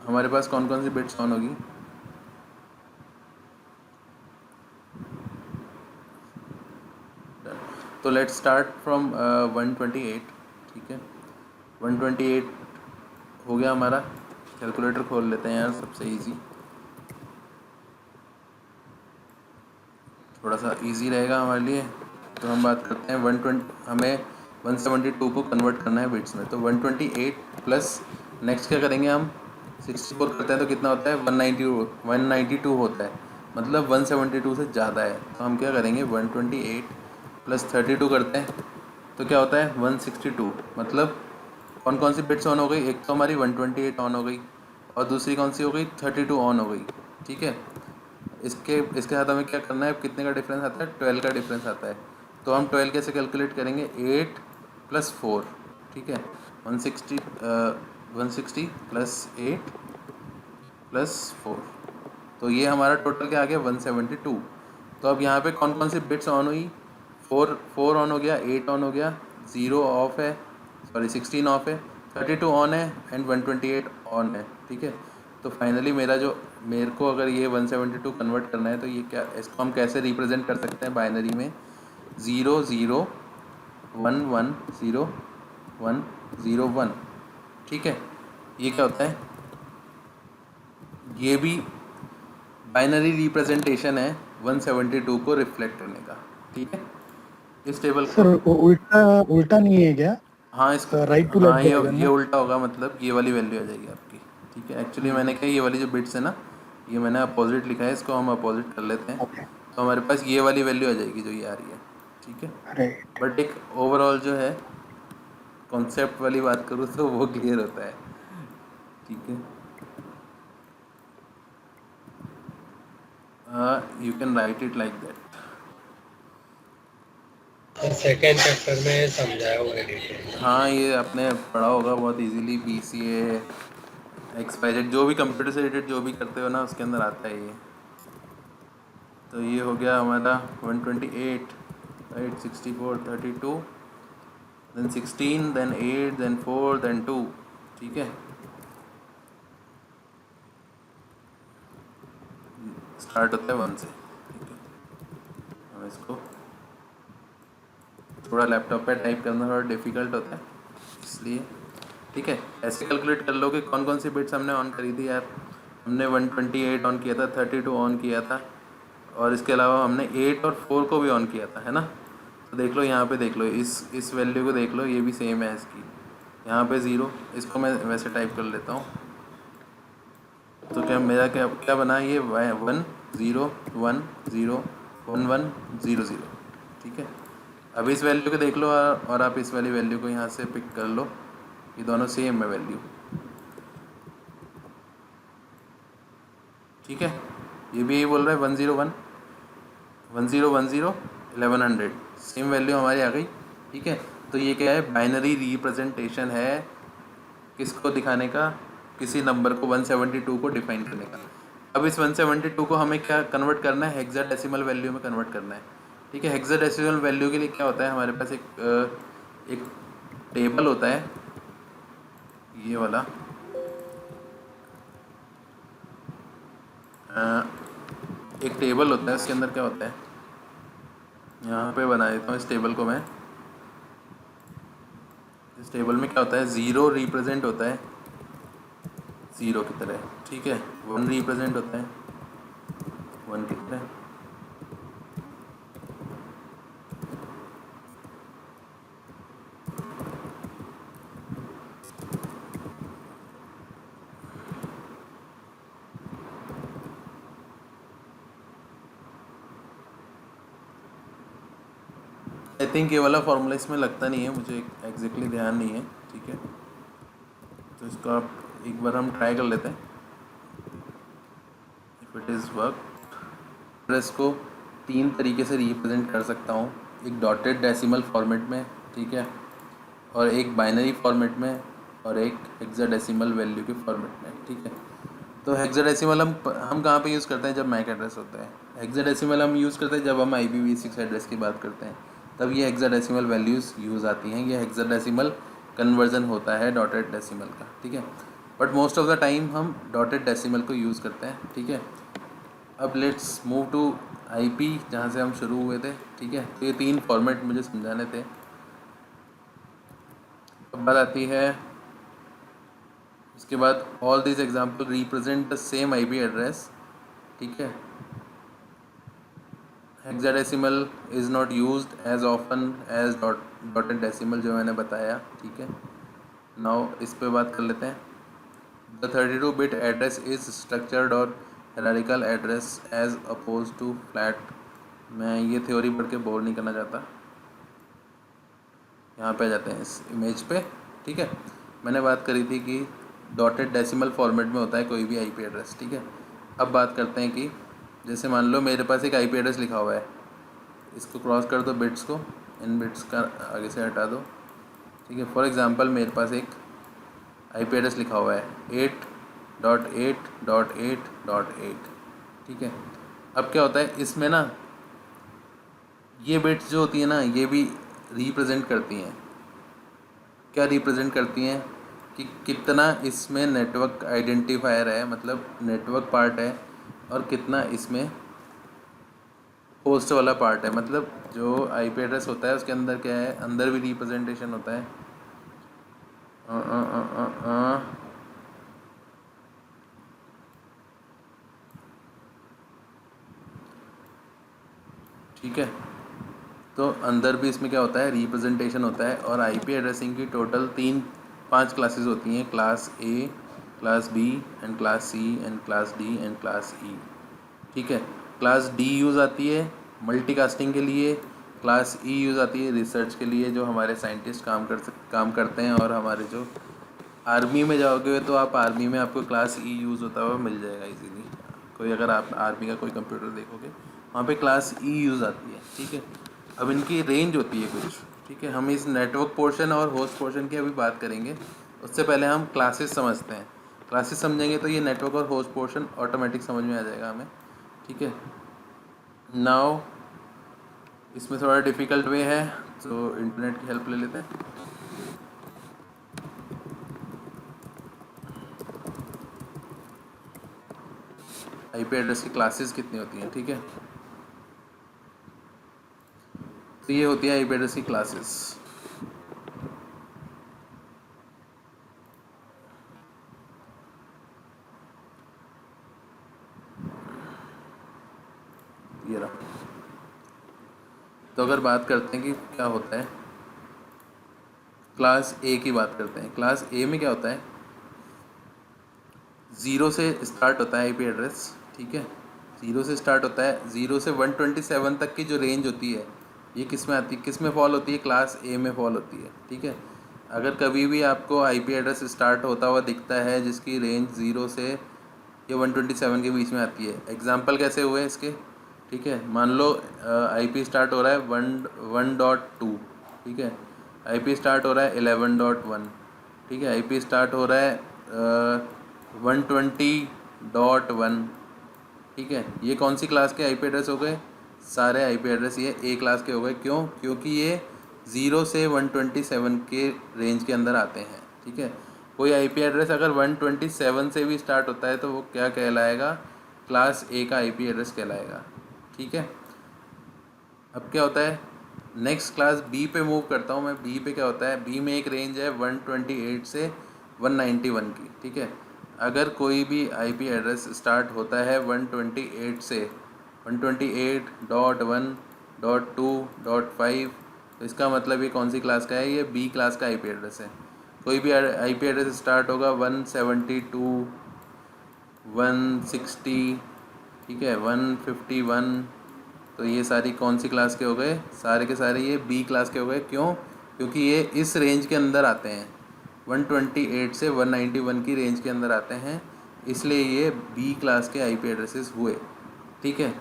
हमारे पास कौन कौन सी बिट्स ऑन होगी. तो लेट्स स्टार्ट फ्रॉम 128. ठीक है, 128 हो गया हमारा. कैलकुलेटर खोल लेते हैं यार, सबसे इजी, थोड़ा सा इजी रहेगा हमारे लिए. तो हम बात करते हैं 120, हमें 172 को कन्वर्ट करना है बिट्स में. तो 128 प्लस नेक्स्ट क्या करेंगे हम, 64 करते हैं तो कितना होता है, 192 होता है, मतलब 172 से ज़्यादा है. तो हम क्या करेंगे, 128 प्लस 32 करते हैं तो क्या होता है 162. मतलब कौन कौन सी बिट्स ऑन हो गई, एक तो हमारी 128 ऑन हो गई और दूसरी कौन सी हो गई, 32 ऑन हो गई. ठीक है, इसके साथ हमें क्या करना है, कितने का डिफरेंस आता है, 12 का डिफरेंस आता है. तो हम 12 कैसे कैलकुलेट करेंगे, 8 प्लस 4. ठीक है, 160 प्लस 8 प्लस 4, तो ये हमारा टोटल क्या आ गया, 172. तो अब यहाँ पे कौन कौन सी बिट्स ऑन हुई, 4 ऑन हो गया, 8 ऑन हो गया, 0 ऑफ है, सॉरी 16 ऑफ है, 32 ऑन है एंड 128 ऑन है. ठीक है, तो फाइनली मेरे को अगर ये 172 कन्वर्ट करना है तो ये क्या, इसको हम कैसे रिप्रेजेंट कर सकते हैं बाइनरी में, 0 0 1 1 0 1 0 1. ठीक है, ये क्या होता है, ये भी बाइनरी रिप्रेजेंटेशन है 172 को रिफ्लेक्ट करने का. ठीक है, इस टेबल को सर उल्टा उल्टा नहीं है क्या? हाँ इसका राइट टू हाँ लेफ्ट जाएगा ये ना? उल्टा होगा, मतलब ये वाली वैल्यू आ जाएगी आपकी. ठीक है, एक्चुअली मैंने क्या, ये वाली जो बिट्स है ना, ये मैंने अपोजिट लिखा है, इसको हम अपोजिट कर लेते हैं. ओके, तो हमारे पास ये वाली वैल्यू आ जाएगी जो ये आ रही है. ठीक है, राइट. बट एक ओवरऑल जो है कॉन्सेप्ट वाली बात करूँ तो वो क्लियर होता है. ठीक है, you can write it like that. Second chapter में समझाया हुआ है डिटेल. हाँ ये आपने पढ़ा होगा बहुत इजीली, BCA एक्सपायरेट, जो भी कंप्यूटर से रिलेटेड जो भी करते हो ना उसके अंदर आता है ये. तो ये हो गया हमारा 128, right, 64 32 then 16 then 8 then 4 then 2. ठीक है, स्टार्ट होता है 1 से. ठीक है, हम इसको थोड़ा लैपटॉप पे टाइप करना थोड़ा डिफ़िकल्ट होता है इसलिए. ठीक है, ऐसे कैलकुलेट कर लो कि कौन कौन सी बिट्स हमने ऑन करी थी यार. हमने 128 ऑन किया था, 32 ऑन किया था, और इसके अलावा हमने 8 और 4 को भी ऑन किया था, है ना. तो देख लो यहाँ पे, देख लो इस वैल्यू को देख लो, ये भी सेम है इसकी. यहाँ पे 0, इसको मैं वैसे टाइप कर लेता हूँ. तो क्या मेरा क्या क्या बना, ये 1 0 1 0 1 1 0 0. ठीक है, अब इस वैल्यू को देख लो और आप इस वाली वैल्यू को यहाँ से पिक कर लो, ये दोनों सेम है वैल्यू. ठीक है, ये भी यही बोल रहा है 101 1010 1100, सेम वैल्यू हमारी आ गई. ठीक है, तो ये क्या है, बाइनरी रिप्रेजेंटेशन है, किसको दिखाने का, किसी नंबर को 172 को डिफाइन करने का. अब इस 172 को हमें क्या कन्वर्ट करना है, हेक्साडेसिमल वैल्यू में कन्वर्ट करना है. ठीक है, हेक्साडेसिमल वैल्यू के लिए क्या होता है, हमारे पास एक टेबल होता है, ये वाला एक टेबल होता है, इसके अंदर क्या होता है, यहाँ पे बना देता हूँ इस टेबल को मैं. इस टेबल में क्या होता है, 0 रिप्रेजेंट होता है 0 की तरह. ठीक है, 1 रिप्रेजेंट होता है 1 की तरह, आई थिंक ये वाला फॉर्मूला इसमें लगता नहीं है, मुझे एग्जैक्टली ध्यान नहीं है, ठीक है। तो इसको आप एक बार हम ट्राई कर लेते हैं, if it is work. Address को 3 तरीके से रिप्रेजेंट कर सकता हूँ, एक डॉटेड डेसिमल फॉर्मेट में, ठीक है, और एक बाइनरी फॉर्मेट में, और एक हेक्साडेसिमल वैल्यू के फॉर्मेट में, ठीक है। तो हेक्साडेसिमल हम कहाँ पे यूज़ करते हैं, जब मैक एड्रेस होता है। हेक्साडेसिमल हम यूज़ करते हैं जब हम IPv6 एड्रेस की बात करते हैं, तब ये हेक्साडेसिमल वैल्यूज़ यूज़ आती हैं। ये हेक्साडेसिमल कन्वर्जन होता है डॉटेड डेसिमल का, ठीक है। But most of the time हम डॉटेड डेसिमल को यूज़ करते हैं, ठीक है। अब लेट्स मूव टू IP, जहाँ से हम शुरू हुए थे, ठीक है। तो ये 3 फॉर्मेट मुझे समझाने थे। अब बात आती है इसके बाद, all this example represent the same IP address, ठीक है। Hexadecimal is not used as often as dotted decimal, जो मैंने बताया, ठीक है। नाउ इस पे बात कर लेते हैं। The 32 bit address is structured और hierarchical address as opposed to flat. मैं ये थ्योरी पढ़ के बोर नहीं करना चाहता, यहाँ पे आ जाते हैं इस इमेज पे, ठीक है। मैंने बात करी थी कि डॉटेड डेसिमल फॉर्मेट में होता है कोई भी IP एड्रेस, ठीक है। अब बात करते हैं कि जैसे मान लो मेरे पास एक IP एड्रेस लिखा हुआ है, इसको क्रॉस कर दो बिट्स को, इन बिट्स का आगे से हटा दो, ठीक है। फॉर एग्जांपल मेरे पास एक IP एड्रेस लिखा हुआ है 8.8.8.8, ठीक है। अब क्या होता है इसमें ना, ये बिट्स जो होती है ना, ये भी रिप्रेजेंट करती हैं, क्या रिप्रेजेंट करती हैं कि कितना इसमें नेटवर्क आइडेंटिफायर है, मतलब नेटवर्क पार्ट है, और कितना इसमें होस्ट वाला पार्ट है। मतलब जो IP एड्रेस होता है उसके अंदर क्या है, अंदर भी रिप्रेजेंटेशन होता है। ठीक है, तो अंदर भी इसमें क्या होता है, रिप्रेजेंटेशन होता है। और IP एड्रेसिंग की टोटल 5 क्लासेस होती हैं, class A, class B and class C and class D and class E, ठीक है। क्लास D यूज़ आती है मल्टीकास्टिंग के लिए, क्लास E यूज़ आती है रिसर्च के लिए, जो हमारे साइंटिस्ट काम करते हैं। और हमारे जो आर्मी में जाओगे तो आप आर्मी में आपको क्लास E यूज़ होता हुआ मिल जाएगा इजीली। कोई अगर आप आर्मी का कोई कंप्यूटर देखोगे वहाँ पे क्लास E यूज़ आती है, ठीक है। अब इनकी रेंज होती है कुछ, ठीक है। हम इस नेटवर्क पोर्शन और होस्ट पोर्शन की अभी बात करेंगे, उससे पहले हम क्लासेस समझते हैं। क्लासेस समझेंगे तो ये नेटवर्क और होस्ट पोर्शन ऑटोमेटिक समझ में आ जाएगा हमें, ठीक है। नाउ इसमें थोड़ा डिफ़िकल्ट वे है, तो इंटरनेट की हेल्प ले लेते हैं। IP एड्रेस की क्लासेस कितनी होती हैं, ठीक है। तो ये होती है IP एड्रेस की क्लासेस। ये रहा। तो अगर बात करते हैं कि क्या होता है, क्लास A की बात करते हैं। क्लास A में क्या होता है, 0 से स्टार्ट होता है IP एड्रेस, ठीक है। 0 से स्टार्ट होता है, 0 से 127 तक की जो रेंज होती है, ये किस में आती है, किस में फॉल होती है, क्लास A में फॉल होती है, ठीक है। अगर कभी भी आपको IP एड्रेस स्टार्ट होता हुआ दिखता है जिसकी रेंज 0 से ये 127 के बीच में आती है, एग्जाम्पल कैसे हुए इसके, ठीक है। मान लो IP स्टार्ट हो रहा है 1.2, ठीक है। IP स्टार्ट हो रहा है 11.1, ठीक है। IP स्टार्ट हो रहा है 120.1, ठीक है। ये कौन सी क्लास के IP एड्रेस हो गए, सारे IP एड्रेस ये A क्लास के हो गए। क्यों, क्योंकि ये 0 से 127 के रेंज के अंदर आते हैं, ठीक है। कोई IP एड्रेस अगर 127 से भी स्टार्ट होता है तो वो क्या कहलाएगा, क्लास A का IP एड्रेस कहलाएगा, ठीक है। अब क्या होता है, नेक्स्ट क्लास B पे मूव करता हूँ मैं। B पे क्या होता है, B में एक रेंज है 128 से 191 की, ठीक है। अगर कोई भी IP एड्रेस स्टार्ट होता है 128 से 128.1.2.5, तो इसका मतलब ये कौन सी क्लास का है, ये B क्लास का IP एड्रेस है। कोई भी IP एड्रेस स्टार्ट होगा 172, 160, ठीक है, 151, तो ये सारी कौन सी क्लास के हो गए? सारे के सारे ये बी क्लास के हो गए। क्यों? क्योंकि ये इस रेंज के अंदर आते हैं, 128 से 191 की रेंज के अंदर आते हैं, इसलिए ये बी क्लास के आईपी एड्रेसेस हुए। ठीक है।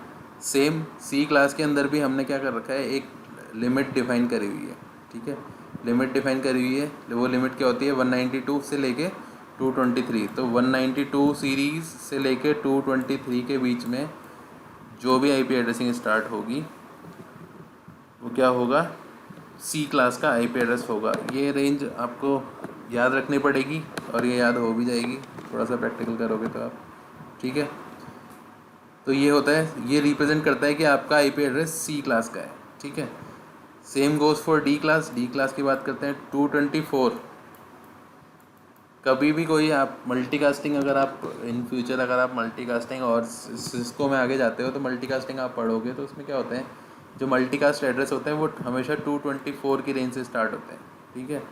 सेम सी क्लास के अंदर भी हमने क्या कर रखा है, एक लिमिट डिफाइन करी हुई है। ठीक है, लिमिट डिफाइन करी हुई है। वो लिमिट क्या होती है? 192 से लेके 223। तो 192 सीरीज़ से लेके 223 के बीच में जो भी आईपी एड्रेसिंग स्टार्ट होगी वो क्या होगा? सी क्लास का आईपी एड्रेस होगा। ये रेंज आपको याद रखनी पड़ेगी और ये याद हो भी जाएगी, थोड़ा सा प्रैक्टिकल करोगे तो आप। ठीक है, तो ये होता है, ये रिप्रेजेंट करता है कि आपका आईपी एड्रेस सी क्लास का है। ठीक है। Same goes for D class. D class की बात करते हैं, 224। कभी भी कोई आप मल्टीकास्टिंग, अगर आप इन फ्यूचर अगर आप मल्टीकास्टिंग और सिस्को में आगे जाते हो तो मल्टीकास्टिंग आप पढ़ोगे तो उसमें क्या होते हैं, जो मल्टीकास्ट एड्रेस होते हैं वो हमेशा 224 की रेंज से स्टार्ट होते हैं। ठीक है,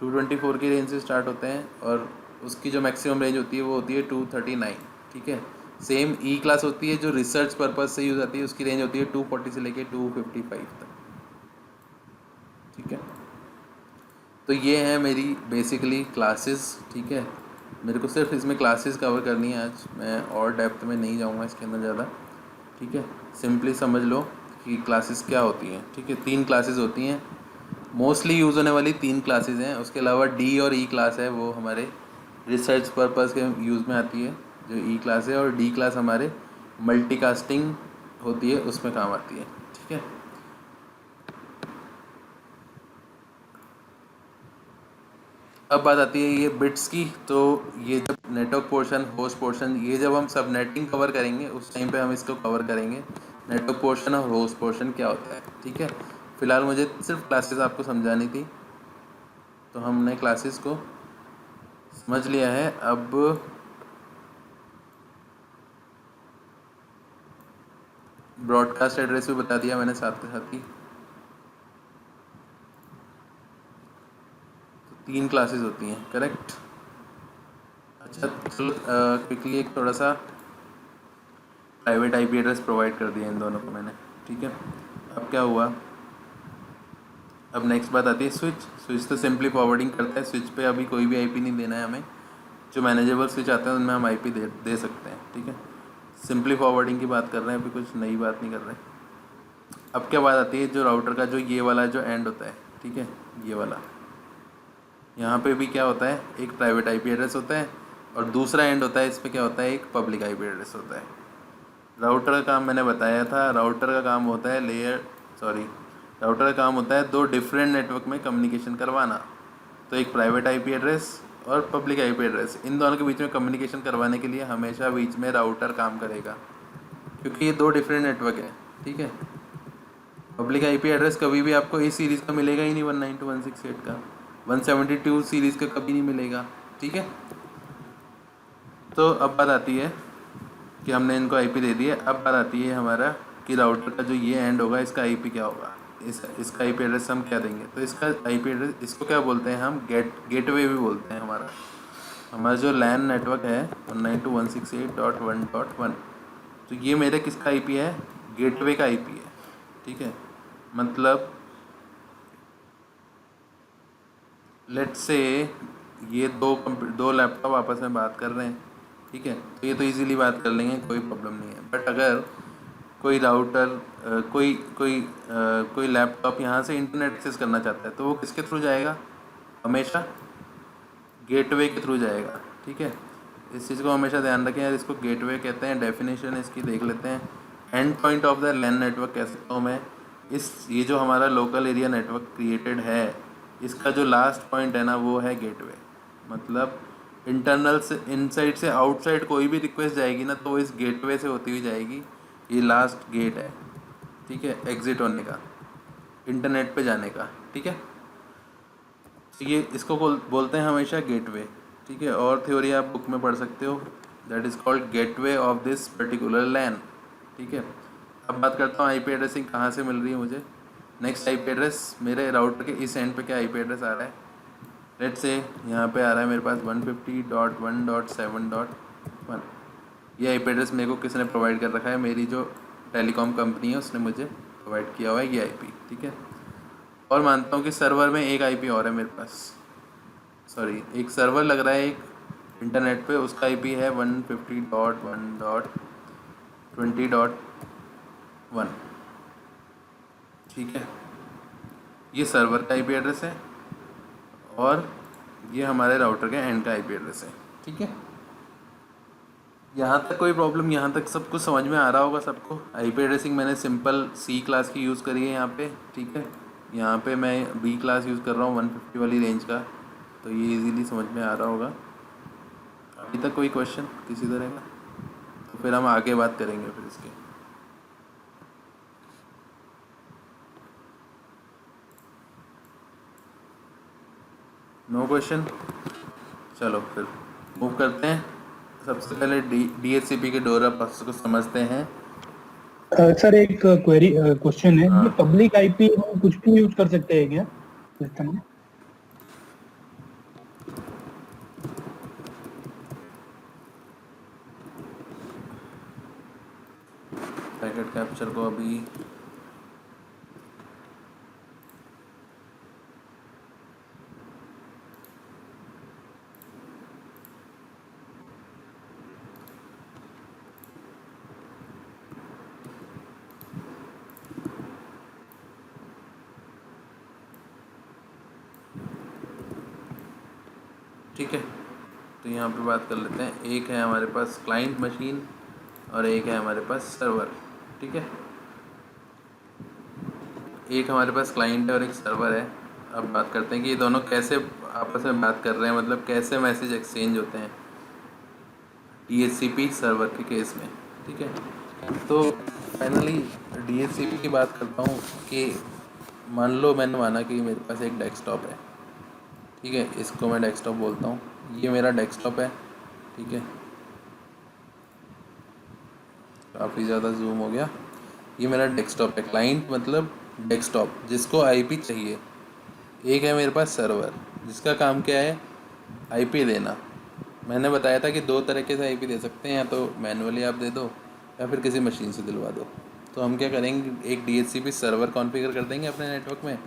224 की रेंज से स्टार्ट होते हैं और उसकी जो मैक्सिमम रेंज होती है वो होती है 239। ठीक है। सेम ई क्लास होती है जो रिसर्च पर्पज़ से यूज़ आती है, उसकी रेंज होती है 240 से लेके 255 तक। ठीक है, तो ये है मेरी बेसिकली क्लासेस। ठीक है, मेरे को सिर्फ इसमें क्लासेस कवर करनी है आज, मैं और डेप्थ में नहीं जाऊंगा इसके अंदर ज़्यादा। ठीक है, सिंपली समझ लो कि क्लासेस क्या होती हैं। ठीक है, 3 क्लासेस होती हैं, मोस्टली यूज़ होने वाली 3 क्लासेस हैं। उसके अलावा डी और ई क्लास है, वो हमारे रिसर्च पर्पज़ के यूज़ में आती है जो ई क्लास है, और डी क्लास हमारे मल्टीकास्टिंग होती है उसमें काम आती है। ठीक है, अब बात आती है ये बिट्स की। तो ये जब नेटवर्क पोर्शन, होस्ट पोर्शन, ये जब हम सब नेटिंग कवर करेंगे उस टाइम पे हम इसको कवर करेंगे, नेटवर्क पोर्शन और होस्ट पोर्शन क्या होता है। ठीक है, फिलहाल मुझे सिर्फ क्लासेस आपको समझानी थी, तो हमने क्लासेस को समझ लिया है। अब ब्रॉडकास्ट एड्रेस भी बता दिया मैंने साथ के साथ ही। 3 क्लासेस होती हैं, करेक्ट। अच्छा, चलो क्विकली एक थोड़ा सा प्राइवेट आईपी एड्रेस प्रोवाइड कर दिया इन दोनों को मैंने। ठीक है, अब क्या हुआ, अब नेक्स्ट बात आती है स्विच। स्विच तो सिंपली फॉरवर्डिंग करता है, स्विच पे अभी कोई भी आईपी नहीं देना है हमें। जो मैनेजेबल स्विच आते हैं उनमें हम आईपी दे सकते हैं। ठीक है, सिंपली फॉरवर्डिंग की बात कर रहे हैं, अभी कुछ नई बात नहीं कर रहे हैं। अब क्या बात आती है, जो राउटर का जो ये वाला जो एंड होता है, ठीक है, ये वाला, यहाँ पे भी क्या होता है, एक प्राइवेट आईपी एड्रेस होता है और दूसरा एंड होता है, इस पर क्या होता है, एक पब्लिक आईपी एड्रेस होता है। राउटर का काम मैंने बताया था, राउटर का काम होता है राउटर का काम होता है 2 डिफरेंट नेटवर्क में कम्युनिकेशन करवाना। तो एक प्राइवेट आईपी एड्रेस और पब्लिक आईपी एड्रेस, इन दोनों के बीच में कम्युनिकेशन करवाने के लिए हमेशा बीच में राउटर काम करेगा, क्योंकि ये 2 डिफरेंट नेटवर्क है। ठीक है, पब्लिक आईपी एड्रेस कभी भी आपको इस सीरीज़ का मिलेगा ही नहीं, 192.168 का, 172 सीरीज़ का कभी नहीं मिलेगा। ठीक है, तो अब बात आती है कि हमने इनको आईपी दे दी है। अब बात आती है हमारा कि राउटर का जो ये एंड होगा इसका आईपी क्या होगा, इसका आईपी एड्रेस हम क्या देंगे। तो इसका आईपी एड्रेस, इसको क्या बोलते हैं हम, गेटवे भी बोलते हैं। हमारा जो लैन नेटवर्क है 192.168.1.1, तो ये मेरे किसका आईपी है, गेटवे का आईपी है। ठीक है, मतलब लेट्स से ये दो लैपटॉप आपस में बात कर रहे हैं। ठीक है, तो ये तो इजीली बात कर लेंगे, कोई प्रॉब्लम नहीं है। बट अगर कोई राउटर कोई लैपटॉप यहाँ से इंटरनेट एक्सेस करना चाहता है तो वो किसके थ्रू जाएगा, हमेशा गेटवे के थ्रू जाएगा। ठीक है, इस चीज़ को हमेशा ध्यान रखें यार, इसको गेटवे कहते हैं। डेफिनेशन इसकी देख लेते हैं, end point of the LAN network कह सकता हूँ मैं। ये जो हमारा लोकल एरिया नेटवर्क क्रिएटेड है, इसका जो लास्ट पॉइंट है ना वो है गेटवे। मतलब इंटरनल से, इनसाइड से आउटसाइड कोई भी रिक्वेस्ट जाएगी ना तो वो इस गेटवे से होती हुई जाएगी। ये लास्ट गेट है, ठीक है, एग्ज़िट होने का, इंटरनेट पे जाने का। ठीक है, तो ये इसको बोलते हैं हमेशा गेटवे। ठीक है, और थ्योरी आप बुक में पढ़ सकते हो, that is called gateway of this particular LAN. ठीक है, अब बात करता हूँ आईपी एड्रेसिंग कहाँ से मिल रही है मुझे। नेक्स्ट आईपी एड्रेस, मेरे राउटर के इस एंड पे क्या आईपी एड्रेस आ रहा है, लेट्स से यहाँ पे आ रहा है मेरे पास 150.1.7.1। ये आईपी एड्रेस मेरे को किसने प्रोवाइड कर रखा है, मेरी जो टेलीकॉम कंपनी है, उसने मुझे प्रोवाइड किया हुआ है ये आईपी, ठीक है। और मानता हूँ कि सर्वर में एक आईपी और है मेरे पास, सॉरी एक सर्वर लग रहा है एक इंटरनेट पे, उसका आईपी है 150.1.20.1, ठीक है। ये सर्वर का आईपी एड्रेस है और ये हमारे राउटर के एंड का आईपी एड्रेस है, ठीक है। यहाँ तक कोई प्रॉब्लम, यहाँ तक सब कुछ समझ में आ रहा होगा सबको। आईपी एड्रेसिंग मैंने सिंपल सी क्लास की यूज़ करी है यहाँ पे, ठीक है। यहाँ पे मैं बी क्लास यूज़ कर रहा हूँ 150 वाली रेंज का, तो ये इजीली समझ में आ रहा होगा। अभी तक कोई क्वेश्चन किसी तरह का? तो फिर हम आगे बात करेंगे फिर इसके। नो क्वेश्चन, चलो फिर मूव करते हैं। सबसे पहले DHCP के डोरा प्रोसेस को समझते हैं। सर एक क्वेश्चन है, हाँ। ये पब्लिक आईपी हम कुछ भी यूज कर सकते हैं क्या सिस्टम में? पैकेट कैप्चर को अभी ठीक है, तो यहाँ पे बात कर लेते हैं। एक है हमारे पास क्लाइंट मशीन और एक है हमारे पास सर्वर, ठीक है। एक हमारे पास क्लाइंट है और एक सर्वर है। अब बात करते हैं कि ये दोनों कैसे आपस में बात कर रहे हैं, मतलब कैसे मैसेज एक्सचेंज होते हैं DHCP सर्वर के केस में, ठीक है। तो फाइनली DHCP की बात करता हूँ कि मान लो मैंने माना कि मेरे पास एक डेस्कटॉप है, ठीक है। इसको मैं डेस्कटॉप बोलता हूँ, ये मेरा डेस्कटॉप है, ठीक है। काफ़ी ज़्यादा जूम हो गया। ये मेरा डेस्कटॉप है, क्लाइंट मतलब डेस्कटॉप जिसको आईपी चाहिए। एक है मेरे पास सर्वर जिसका काम क्या है, आईपी देना। मैंने बताया था कि दो तरीके से आईपी दे सकते हैं, या तो मैनुअली आप दे दो या फिर किसी मशीन से दिलवा दो। तो हम क्या करेंगे, एक DHCP सर्वर कॉन्फ़िगर कर देंगे अपने नेटवर्क में।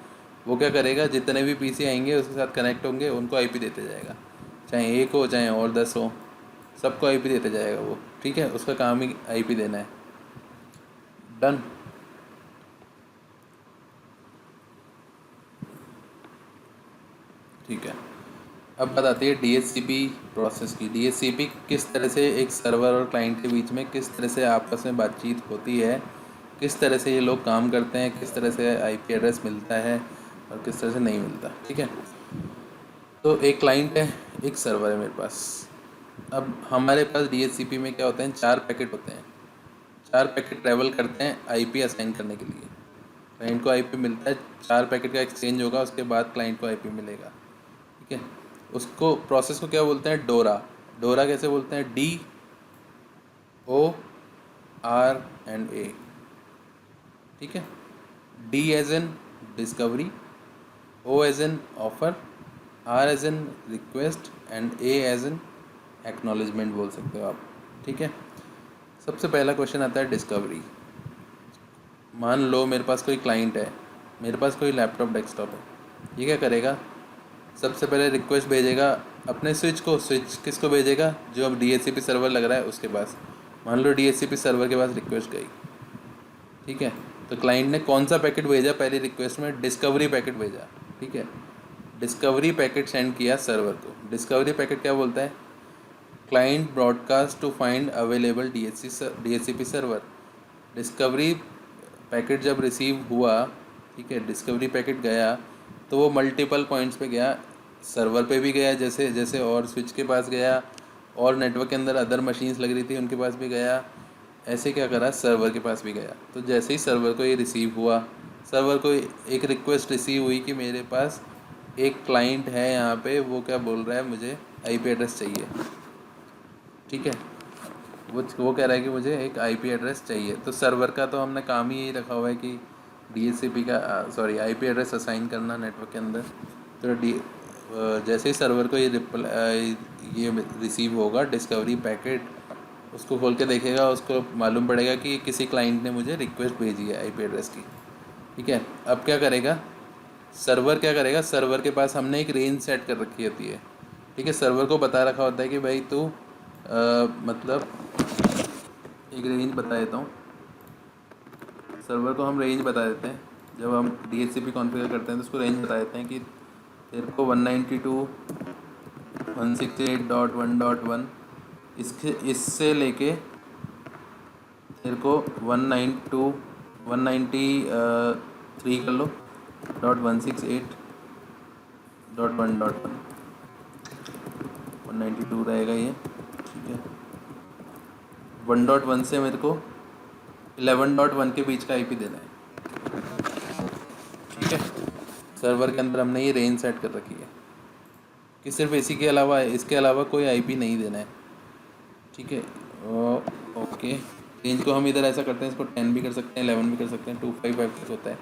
वो क्या करेगा, जितने भी पीसी आएंगे उसके साथ कनेक्ट होंगे, उनको आईपी देते जाएगा, चाहे एक हो चाहे और 10 हो, सबको आईपी देते जाएगा वो, ठीक है। उसका काम ही आईपी देना है। डन। ठीक है, अब बात आती है DHCP प्रोसेस की। DHCP किस तरह से एक सर्वर और क्लाइंट के बीच में किस तरह से आपस में बातचीत होती है, किस तरह से ये लोग काम करते हैं, किस तरह से आईपी एड्रेस मिलता है और किस तरह से नहीं मिलता, ठीक है। तो एक क्लाइंट है, एक सर्वर है मेरे पास। अब हमारे पास DHCP में क्या होते हैं, 4 पैकेट होते हैं। 4 पैकेट ट्रैवल करते हैं आईपी असाइन करने के लिए। क्लाइंट को आईपी मिलता है, 4 पैकेट का एक्सचेंज होगा, उसके बाद क्लाइंट को आईपी मिलेगा, ठीक है। उसको प्रोसेस को क्या बोलते हैं, डोरा। डोरा कैसे बोलते हैं, DORA, ठीक है। D as an discovery, O as an offer, R as an request and A as an acknowledgement बोल सकते हो आप, ठीक है। सबसे पहला क्वेश्चन आता है डिस्कवरी। मान लो मेरे पास कोई क्लाइंट है, मेरे पास कोई लैपटॉप डेस्कटॉप है। ये क्या करेगा, सबसे पहले रिक्वेस्ट भेजेगा अपने स्विच को। स्विच किसको भेजेगा, जो अब DHCP सर्वर लग रहा है उसके पास। मान लो DHCP सर्वर के पास रिक्वेस्ट गई, ठीक है। तो क्लाइंट ने कौन सा पैकेट भेजा, पहली रिक्वेस्ट में डिस्कवरी पैकेट भेजा, ठीक है। डिस्कवरी पैकेट सेंड किया सर्वर को। डिस्कवरी पैकेट क्या बोलता है, client broadcast to find available DHCP server. Discovery packet जब रिसीव हुआ, ठीक है, डिस्कवरी पैकेट गया तो वो मल्टीपल पॉइंट्स पे गया। सर्वर पे भी गया जैसे जैसे, और स्विच के पास गया, और नेटवर्क के अंदर अदर मशीन्स लग रही थी उनके पास भी गया। ऐसे क्या करा, सर्वर के पास भी गया। तो जैसे ही सर्वर को ये रिसीव हुआ, सर्वर को एक रिक्वेस्ट रिसीव हुई कि मेरे पास एक क्लाइंट है यहाँ पे, वो क्या बोल रहा है, मुझे आईपी एड्रेस चाहिए, ठीक है। वो कह रहा है कि मुझे एक आईपी एड्रेस चाहिए। तो सर्वर का तो हमने काम ही यही रखा हुआ है कि DHCP का आईपी एड्रेस असाइन करना नेटवर्क के अंदर। तो जैसे ही सर्वर को ये रिसीव होगा डिस्कवरी पैकेट, उसको खोल के देखेगा, उसको मालूम पड़ेगा कि किसी क्लाइंट ने मुझे रिक्वेस्ट भेजी है आईपी एड्रेस की। ठीक है, अब क्या करेगा सर्वर, क्या करेगा सर्वर के पास हमने एक रेंज सेट कर रखी होती है। ठीक है, सर्वर को बता रखा होता है कि भाई तू मतलब एक रेंज बता देता हूँ, सर्वर को हम रेंज बता देते हैं। जब हम DHCP कॉन्फ़िगर करते हैं तो उसको रेंज बता देते हैं कि तेरे को 192.168.1.1 इससे लेके तेरे को 193 कर लो .168.1.1 192 रहेगा ये। ठीक है, 1.1 से मेरे को 11.1 के बीच का IP देना है। ठीक है, सर्वर के अंदर हमने ये रेंज सेट कर रखी है कि सिर्फ इसी के अलावा, इसके अलावा कोई IP नहीं देना है। ठीक है, ओके, रेंज को हम इधर ऐसा करते हैं, इसको 10 भी कर सकते हैं, 11 भी कर सकते हैं, 255 तक होता है।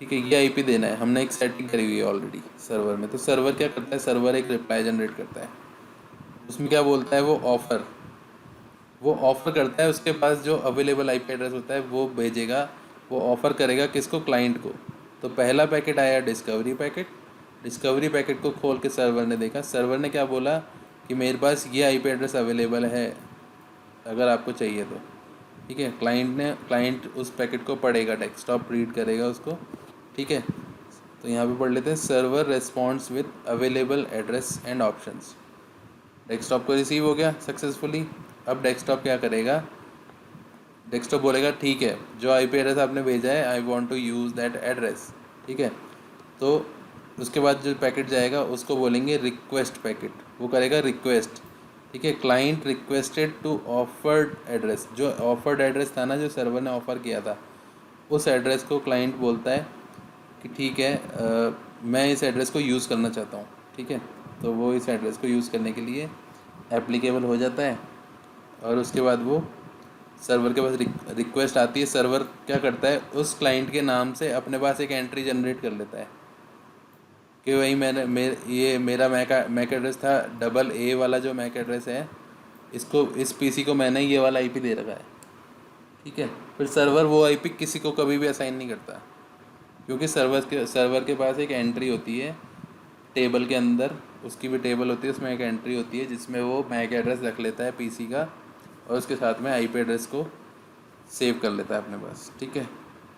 ठीक है, ये IP देना है, हमने एक सेटिंग करी हुई है ऑलरेडी सर्वर में। तो सर्वर क्या करता है, सर्वर एक रिप्लाई जनरेट करता है, उसमें क्या बोलता है, वो ऑफ़र करता है, उसके पास जो अवेलेबल IP एड्रेस होता है वो भेजेगा, वो ऑफ़र करेगा किसको, क्लाइंट को। तो पहला पैकेट आया डिस्कवरी पैकेट को खोल के सर्वर ने देखा, सर्वर ने क्या बोला कि मेरे पास ये IP एड्रेस अवेलेबल है अगर आपको चाहिए तो। ठीक है, क्लाइंट उस पैकेट को पढ़ेगा, डेस्कटॉप रीड करेगा उसको। ठीक है, तो यहाँ पे पढ़ लेते हैं, server responds with available address and options. Desktop को रिसीव हो गया सक्सेसफुली। अब डेस्कटॉप क्या करेगा, डेस्कटॉप बोलेगा ठीक है, जो IP एड्रेस आपने भेजा है I want to use that address. ठीक है, तो उसके बाद जो पैकेट जाएगा उसको बोलेंगे रिक्वेस्ट पैकेट, वो करेगा रिक्वेस्ट। ठीक है, client requested to offered address, जो ऑफर्ड एड्रेस था ना, जो सर्वर ने ऑफ़र किया था, उस एड्रेस को क्लाइंट बोलता है कि ठीक है मैं इस एड्रेस को यूज़ करना चाहता हूँ। ठीक है, तो वो इस एड्रेस को यूज़ करने के लिए एप्लीकेबल हो जाता है। और उसके बाद वो सर्वर के पास रिक्वेस्ट आती है, सर्वर क्या करता है, उस क्लाइंट के नाम से अपने पास एक एंट्री जनरेट कर लेता है कि वही ये मेरा मैक एड्रेस था, AA वाला जो मैक एड्रेस है, इसको इस PC को मैंने ये वाला IP दे रखा है। ठीक है, फिर सर्वर वो IP किसी को कभी भी असाइन नहीं करता, क्योंकि सर्वर के पास एक एंट्री होती है टेबल के अंदर, उसकी भी टेबल होती है, उसमें एक एंट्री होती है जिसमें वो मैक एड्रेस रख लेता है PC का, और उसके साथ में IP एड्रेस को सेव कर लेता है अपने पास। ठीक है,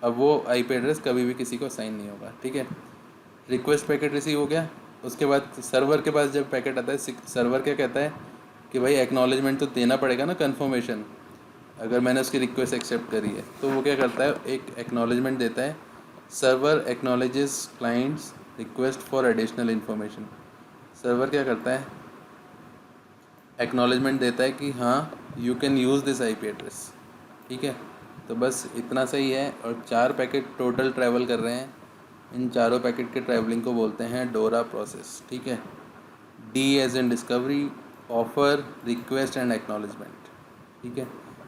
अब वो IP एड्रेस कभी भी किसी को असाइन नहीं होगा। ठीक है, रिक्वेस्ट पैकेट रिसीव हो गया। उसके बाद सर्वर के पास जब पैकेट आता है, सर्वर क्या कहता है कि भाई एक्नॉलेजमेंट तो देना पड़ेगा ना, कन्फर्मेशन, अगर मैंने उसकी रिक्वेस्ट एक्सेप्ट करी है। तो वो क्या करता है, एक एक्नॉलेजमेंट देता है, server acknowledges clients request for additional information. Server क्या करता है, एक्नॉलेजमेंट देता है कि हाँ you can use this IP address. ठीक है, तो बस इतना सही है। और 4 पैकेट टोटल ट्रैवल कर रहे हैं, इन चारों पैकेट के ट्रैवलिंग को बोलते हैं डोरा प्रोसेस। ठीक है, D as in discovery, offer, request and acknowledgement. ठीक है,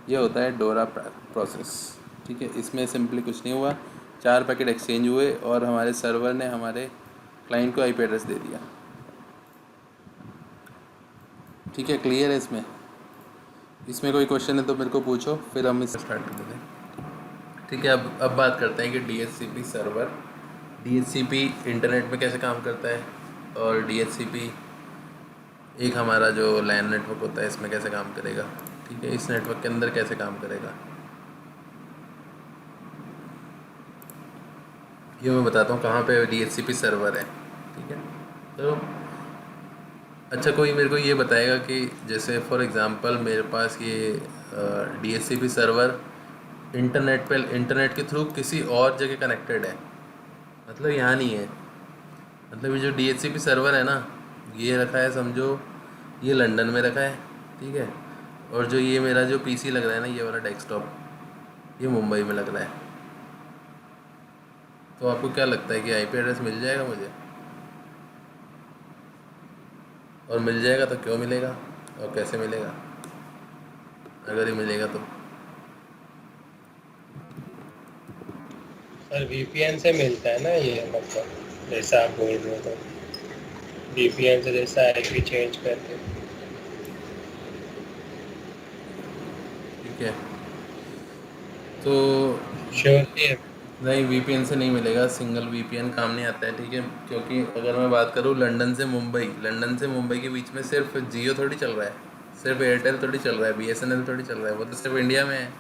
ये होता है डोरा प्रोसेस। ठीक है, इसमें सिंपली कुछ नहीं हुआ, 4 पैकेट एक्सचेंज हुए और हमारे सर्वर ने हमारे क्लाइंट को IP एड्रेस दे दिया। ठीक है, क्लियर है इसमें कोई क्वेश्चन है तो मेरे को पूछो, फिर हम इसे स्टार्ट कर देते हैं। ठीक है, अब बात करते हैं कि DHCP सर्वर, DHCP इंटरनेट में कैसे काम करता है, और DHCP एक हमारा जो LAN नेटवर्क होता है इसमें कैसे काम करेगा। ठीक है, इस नेटवर्क के अंदर कैसे काम करेगा ये मैं बताता हूँ, कहाँ पे DHCP सर्वर है। ठीक है, तो अच्छा, कोई मेरे को ये बताएगा कि जैसे फॉर एग्ज़ाम्पल मेरे पास ये DHCP सर्वर इंटरनेट के थ्रू किसी और जगह कनेक्टेड है, मतलब यहाँ नहीं है, मतलब ये जो DHCP सर्वर है ना, ये रखा है, समझो ये लंदन में रखा है। ठीक है, और जो ये मेरा जो PC लग रहा है ना, ये वाला डेस्कटॉप, ये मुंबई में लग रहा है। तो आपको क्या लगता है कि IP एड्रेस मिल जाएगा मुझे? और मिल जाएगा तो क्यों मिलेगा और कैसे मिलेगा, अगर ही मिलेगा तो? सर VPN से मिलता है ना ये, मतलब जैसा आप बोल रहे हो, तो VPN से जैसा IP चेंज करके। ठीक है। तो श्योर है। नहीं, वीपीएन से नहीं मिलेगा, सिंगल वीपीएन काम नहीं आता है, ठीक है। क्योंकि अगर मैं बात करूँ लंदन से मुंबई के बीच में सिर्फ जियो थोड़ी चल रहा है, सिर्फ एयरटेल थोड़ी चल रहा है, बीएसएनएल थोड़ी चल रहा है, वो तो सिर्फ इंडिया में है।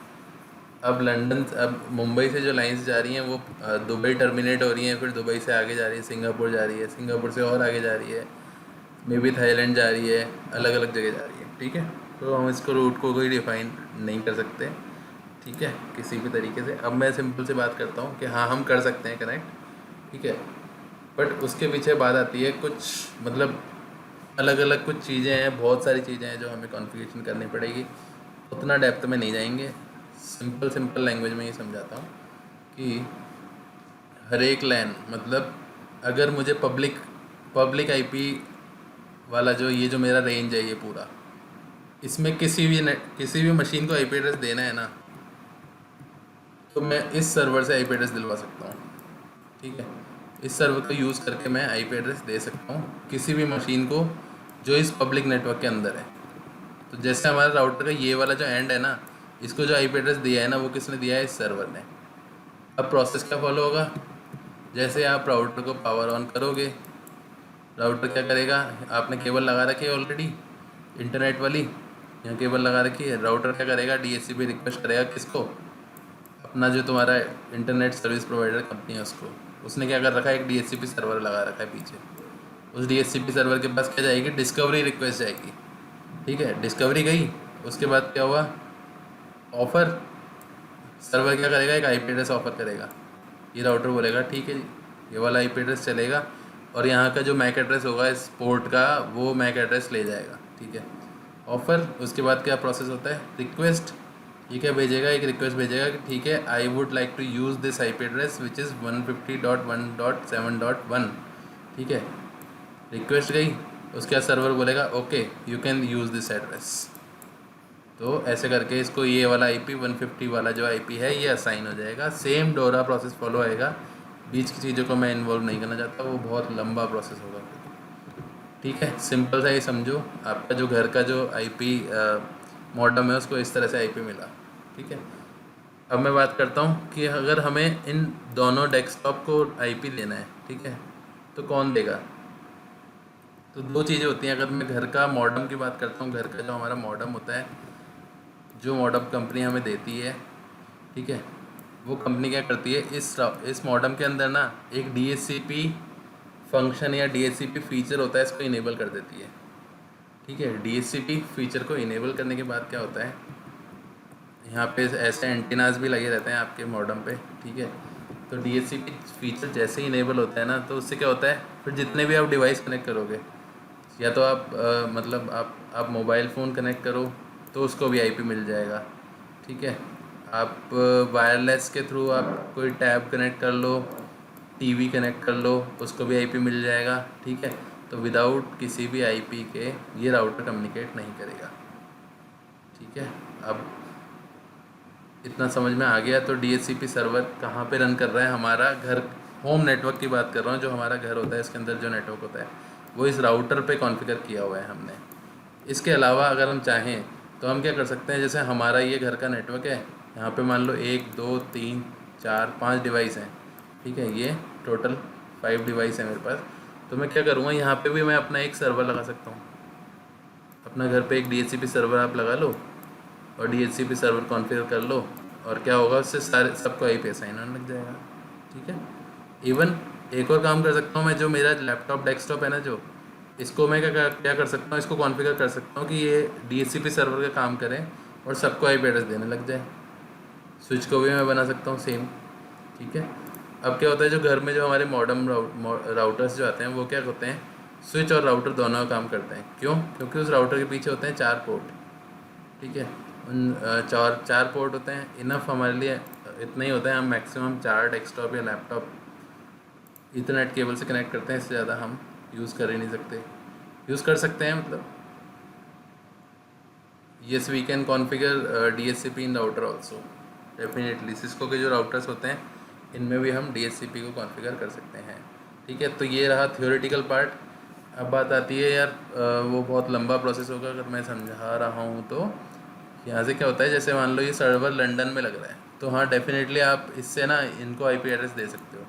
अब मुंबई से जो लाइंस जा रही हैं वो दुबई टर्मिनेट हो रही हैं, फिर दुबई से आगे जा रही है, सिंगापुर जा रही है, सिंगापुर से और आगे जा रही है, मे बी थाईलैंड जा रही है, अलग अलग जगह जा रही है, ठीक है। तो हम इसको रूट को कोई डिफाइन नहीं कर सकते, ठीक है, किसी भी तरीके से। अब मैं सिंपल से बात करता हूँ कि हाँ हम कर सकते हैं कनेक्ट, ठीक है, बट उसके पीछे बात आती है कुछ, मतलब अलग अलग कुछ चीज़ें हैं, बहुत सारी चीज़ें हैं जो हमें कॉन्फ़िगरेशन करनी पड़ेगी। उतना डेप्थ में नहीं जाएंगे, सिंपल लैंग्वेज में ये समझाता हूँ कि हर एक लैन, मतलब अगर मुझे पब्लिक आईपी वाला जो जो मेरा रेंज है ये पूरा, इसमें किसी भी मशीन को आईपी एड्रेस देना है ना, तो मैं इस सर्वर से आईपी एड्रेस दिलवा सकता हूँ, ठीक है। इस सर्वर को यूज़ करके मैं आईपी एड्रेस दे सकता हूँ किसी भी मशीन को जो इस पब्लिक नेटवर्क के अंदर है। तो जैसे हमारा राउटर का ये वाला जो एंड है ना, इसको जो आईपी एड्रेस दिया है ना, वो किसने दिया है? इस सर्वर ने। अब प्रोसेस क्या फॉलो होगा? जैसे आप राउटर को पावर ऑन करोगे, राउटर क्या करेगा? आपने केबल लगा रखी है ऑलरेडी, इंटरनेट वाली, यहाँ केबल लगा रखी है। राउटर क्या करेगा? डीएचसीपी रिक्वेस्ट करेगा, किसको? अपना जो तुम्हारा इंटरनेट सर्विस प्रोवाइडर कंपनी है उसको। उसने क्या कर रखा है? एक डीएचसीपी सर्वर लगा रखा है पीछे। उस डीएचसीपी सर्वर के पास क्या जाएगी? डिस्कवरी रिक्वेस्ट जाएगी, ठीक है। डिस्कवरी गई, उसके बाद क्या हुआ? ऑफ़र। सर्वर क्या करेगा? एक आईपी एड्रेस ऑफ़र करेगा। ये राउटर बोलेगा ठीक है जी, ये वाला आईपी एड्रेस चलेगा, और यहाँ का जो मैक एड्रेस होगा इस पोर्ट का, वो मैक एड्रेस ले जाएगा, ठीक है। ऑफ़र। उसके बाद क्या प्रोसेस होता है? रिक्वेस्ट। ये क्या भेजेगा? एक रिक्वेस्ट भेजेगा कि ठीक है, I would like to use this IP address which is 150.1.7.1, ठीक है। रिक्वेस्ट गई, उसके बाद सर्वर बोलेगा okay you can use this address. तो ऐसे करके इसको ये वाला आईपी 150 वाला जो आईपी है ये असाइन हो जाएगा। सेम डोरा प्रोसेस फॉलो आएगा। बीच की चीज़ों को मैं इन्वॉल्व नहीं करना चाहता, वो बहुत लंबा प्रोसेस होगा, ठीक है। सिंपल सा ही समझो, आपका जो घर का जो आईपी मॉडम है उसको इस तरह से आईपी मिला, ठीक है। अब मैं बात करता हूँ कि अगर हमें इन दोनों डेस्कटॉप को आईपी देना है, ठीक है, तो कौन देगा? तो दो चीज़ें होती हैं। अगर मैं घर का मॉडम की बात करता हूँ, घर का जो हमारा मॉडम होता है, जो मॉडम कंपनी हमें देती है, ठीक है, वो कंपनी क्या करती है, इस मॉडम के अंदर ना एक डीएचसीपी फंक्शन या डीएचसीपी फीचर होता है, इसको इनेबल कर देती है, ठीक है। डीएचसीपी फीचर को इनेबल करने के बाद क्या होता है, यहाँ पे ऐसे एंटीनास भी लगे रहते हैं आपके मॉडम पे, ठीक है। तो डीएचसीपी फीचर जैसे ही इनेबल होता है ना, तो उससे क्या होता है, फिर जितने भी आप डिवाइस कनेक्ट करोगे, या तो आप मतलब आप मोबाइल फ़ोन कनेक्ट करो तो उसको भी आईपी मिल जाएगा, ठीक है। आप वायरलेस के थ्रू आप कोई टैब कनेक्ट कर लो, टीवी कनेक्ट कर लो, उसको भी आईपी मिल जाएगा, ठीक है। तो विदाउट किसी भी आईपी के ये राउटर कम्युनिकेट नहीं करेगा, ठीक है। अब इतना समझ में आ गया। तो डीएचसीपी सर्वर कहाँ पे रन कर रहा है? हमारा घर, होम नेटवर्क की बात कर रहा हूँ, जो हमारा घर होता है इसके अंदर जो नेटवर्क होता है वो इस राउटर पे कॉन्फ़िगर किया हुआ है हमने। इसके अलावा अगर हम चाहें तो हम क्या कर सकते हैं, जैसे हमारा ये घर का नेटवर्क है, यहाँ पे मान लो 1 2 3 4 5 डिवाइस हैं, ठीक है, ये टोटल 5 डिवाइस है मेरे पास। तो मैं क्या करूँगा, यहाँ पे भी मैं अपना एक सर्वर लगा सकता हूँ। अपना घर पे एक डीएचसीपी सर्वर आप लगा लो और डीएचसीपी सर्वर कॉन्फ़िगर कर लो, और क्या होगा, उससे सारे सबको आईपी असाइन होने लग जाएगा, ठीक है। इवन एक और काम कर सकता हूँ मैं, जो मेरा लैपटॉप डेस्कटॉप है ना, जो इसको मैं क्या कर सकता हूँ, इसको कॉन्फ़िगर कर सकता हूँ कि ये डीएचसीपी सर्वर का काम करें और सबको आईपी एड्रेस देने लग जाए। स्विच को भी मैं बना सकता हूँ सेम, ठीक है। अब क्या होता है, जो घर में जो हमारे मॉडर्न राउटर्स जो आते हैं वो क्या होते हैं, स्विच और राउटर दोनों काम करते हैं। क्यों? क्योंकि उस राउटर के पीछे होते हैं 4 पोर्ट, ठीक है। उन चार पोर्ट होते हैं, इनफ हमारे लिए इतना ही होता है। हम मैक्सिमम 4 डेस्कटॉप या लैपटॉप ईथरनेट केबल से कनेक्ट करते हैं, इससे ज़्यादा हम यूज़ कर ही नहीं सकते। यूज़ कर सकते हैं मतलब, yes we can configure DHCP in router also, definitely. Cisco के जो राउटर्स होते हैं इनमें भी हम डीएचसीपी को कॉन्फ़िगर कर सकते हैं, ठीक है। तो ये रहा थ्योरेटिकल पार्ट। अब बात आती है यार, वो बहुत लंबा प्रोसेस होगा अगर मैं समझा रहा हूँ तो, यहाँ से क्या होता है, जैसे मान लो ये सर्वर लंदन में लग रहा है, तो हाँ डेफिनेटली आप इससे ना इनको आईपी एड्रेस दे सकते हो।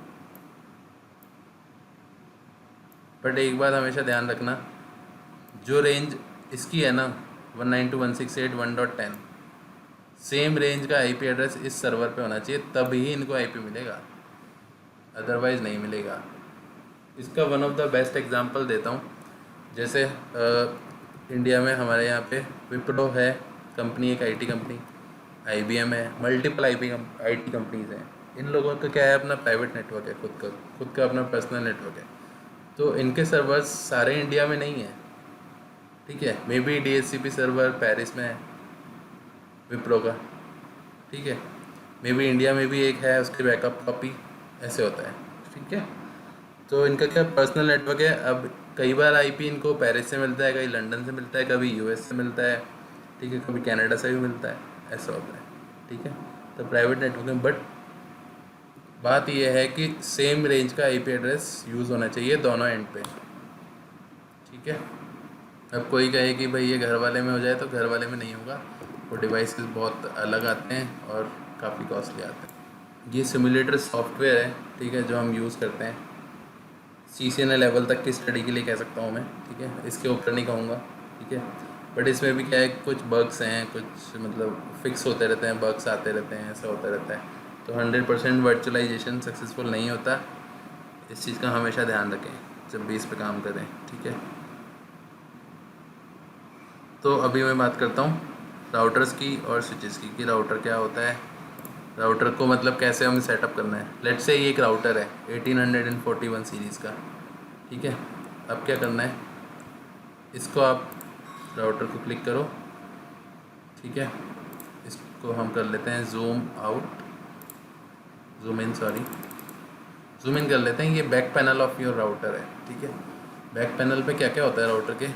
बट एक बात हमेशा ध्यान रखना, जो रेंज इसकी है ना 192.168.1.10, सेम रेंज का आईपी एड्रेस इस सर्वर पे होना चाहिए, तभी इनको आईपी मिलेगा, अदरवाइज़ नहीं मिलेगा। इसका one of the best example देता हूँ। जैसे इंडिया में हमारे यहाँ पे विप्रो है कंपनी, एक आईटी कंपनी, आईबीएम है, मल्टीपल आईटी कंपनीज हैं। इन लोगों का क्या है, अपना प्राइवेट नेटवर्क है, खुद का अपना पर्सनल नेटवर्क है। तो इनके सर्वर्स सारे इंडिया में नहीं है, ठीक है। May B DHCP server Paris में है विप्रो का, ठीक है। मे बी इंडिया में भी एक है, उसकी बैकअप कॉपी, ऐसे होता है, ठीक है। तो इनका क्या पर्सनल नेटवर्क है। अब कई बार आईपी इनको पेरिस से मिलता है, कभी लंदन से मिलता है, कभी यूएस से मिलता है, ठीक है, कभी कनाडा से भी मिलता है, ऐसा होता है, ठीक है। तो प्राइवेट नेटवर्क में, बट बात यह है कि सेम रेंज का आईपी एड्रेस यूज़ होना चाहिए दोनों एंड पे, ठीक है। अब कोई कहे कि भाई ये घर वाले में हो जाए, तो घर वाले में नहीं होगा, वो डिवाइसेस बहुत अलग आते हैं और काफ़ी कॉस्टली आते हैं। ये सिमुलेटर सॉफ्टवेयर है, ठीक है, जो हम यूज़ करते हैं CCNA लेवल तक की स्टडी के लिए कह सकता हूँ मैं, ठीक है, इसके ऊपर नहीं कहूँगा, ठीक है। बट इसमें भी क्या है, कुछ बग्स हैं, कुछ मतलब फिक्स होते रहते हैं, बग्स आते रहते हैं, ऐसा होता रहता है। तो 100% वर्चुअलाइजेशन सक्सेसफुल नहीं होता, इस चीज़ का हमेशा ध्यान रखें जब भी इस पे काम करें, ठीक है। तो अभी मैं बात करता हूँ राउटर्स की और स्विचेस की, कि राउटर क्या होता है, राउटर को मतलब कैसे हमें सेटअप करना है। लेट्स से ये एक राउटर है 1841 सीरीज़ का, ठीक है। अब क्या करना है, इसको आप राउटर को क्लिक करो, ठीक है। इसको हम कर लेते हैं जूम इन कर लेते हैं। ये back panel of your router है, ठीक है। बैक पैनल पे क्या क्या होता है राउटर के,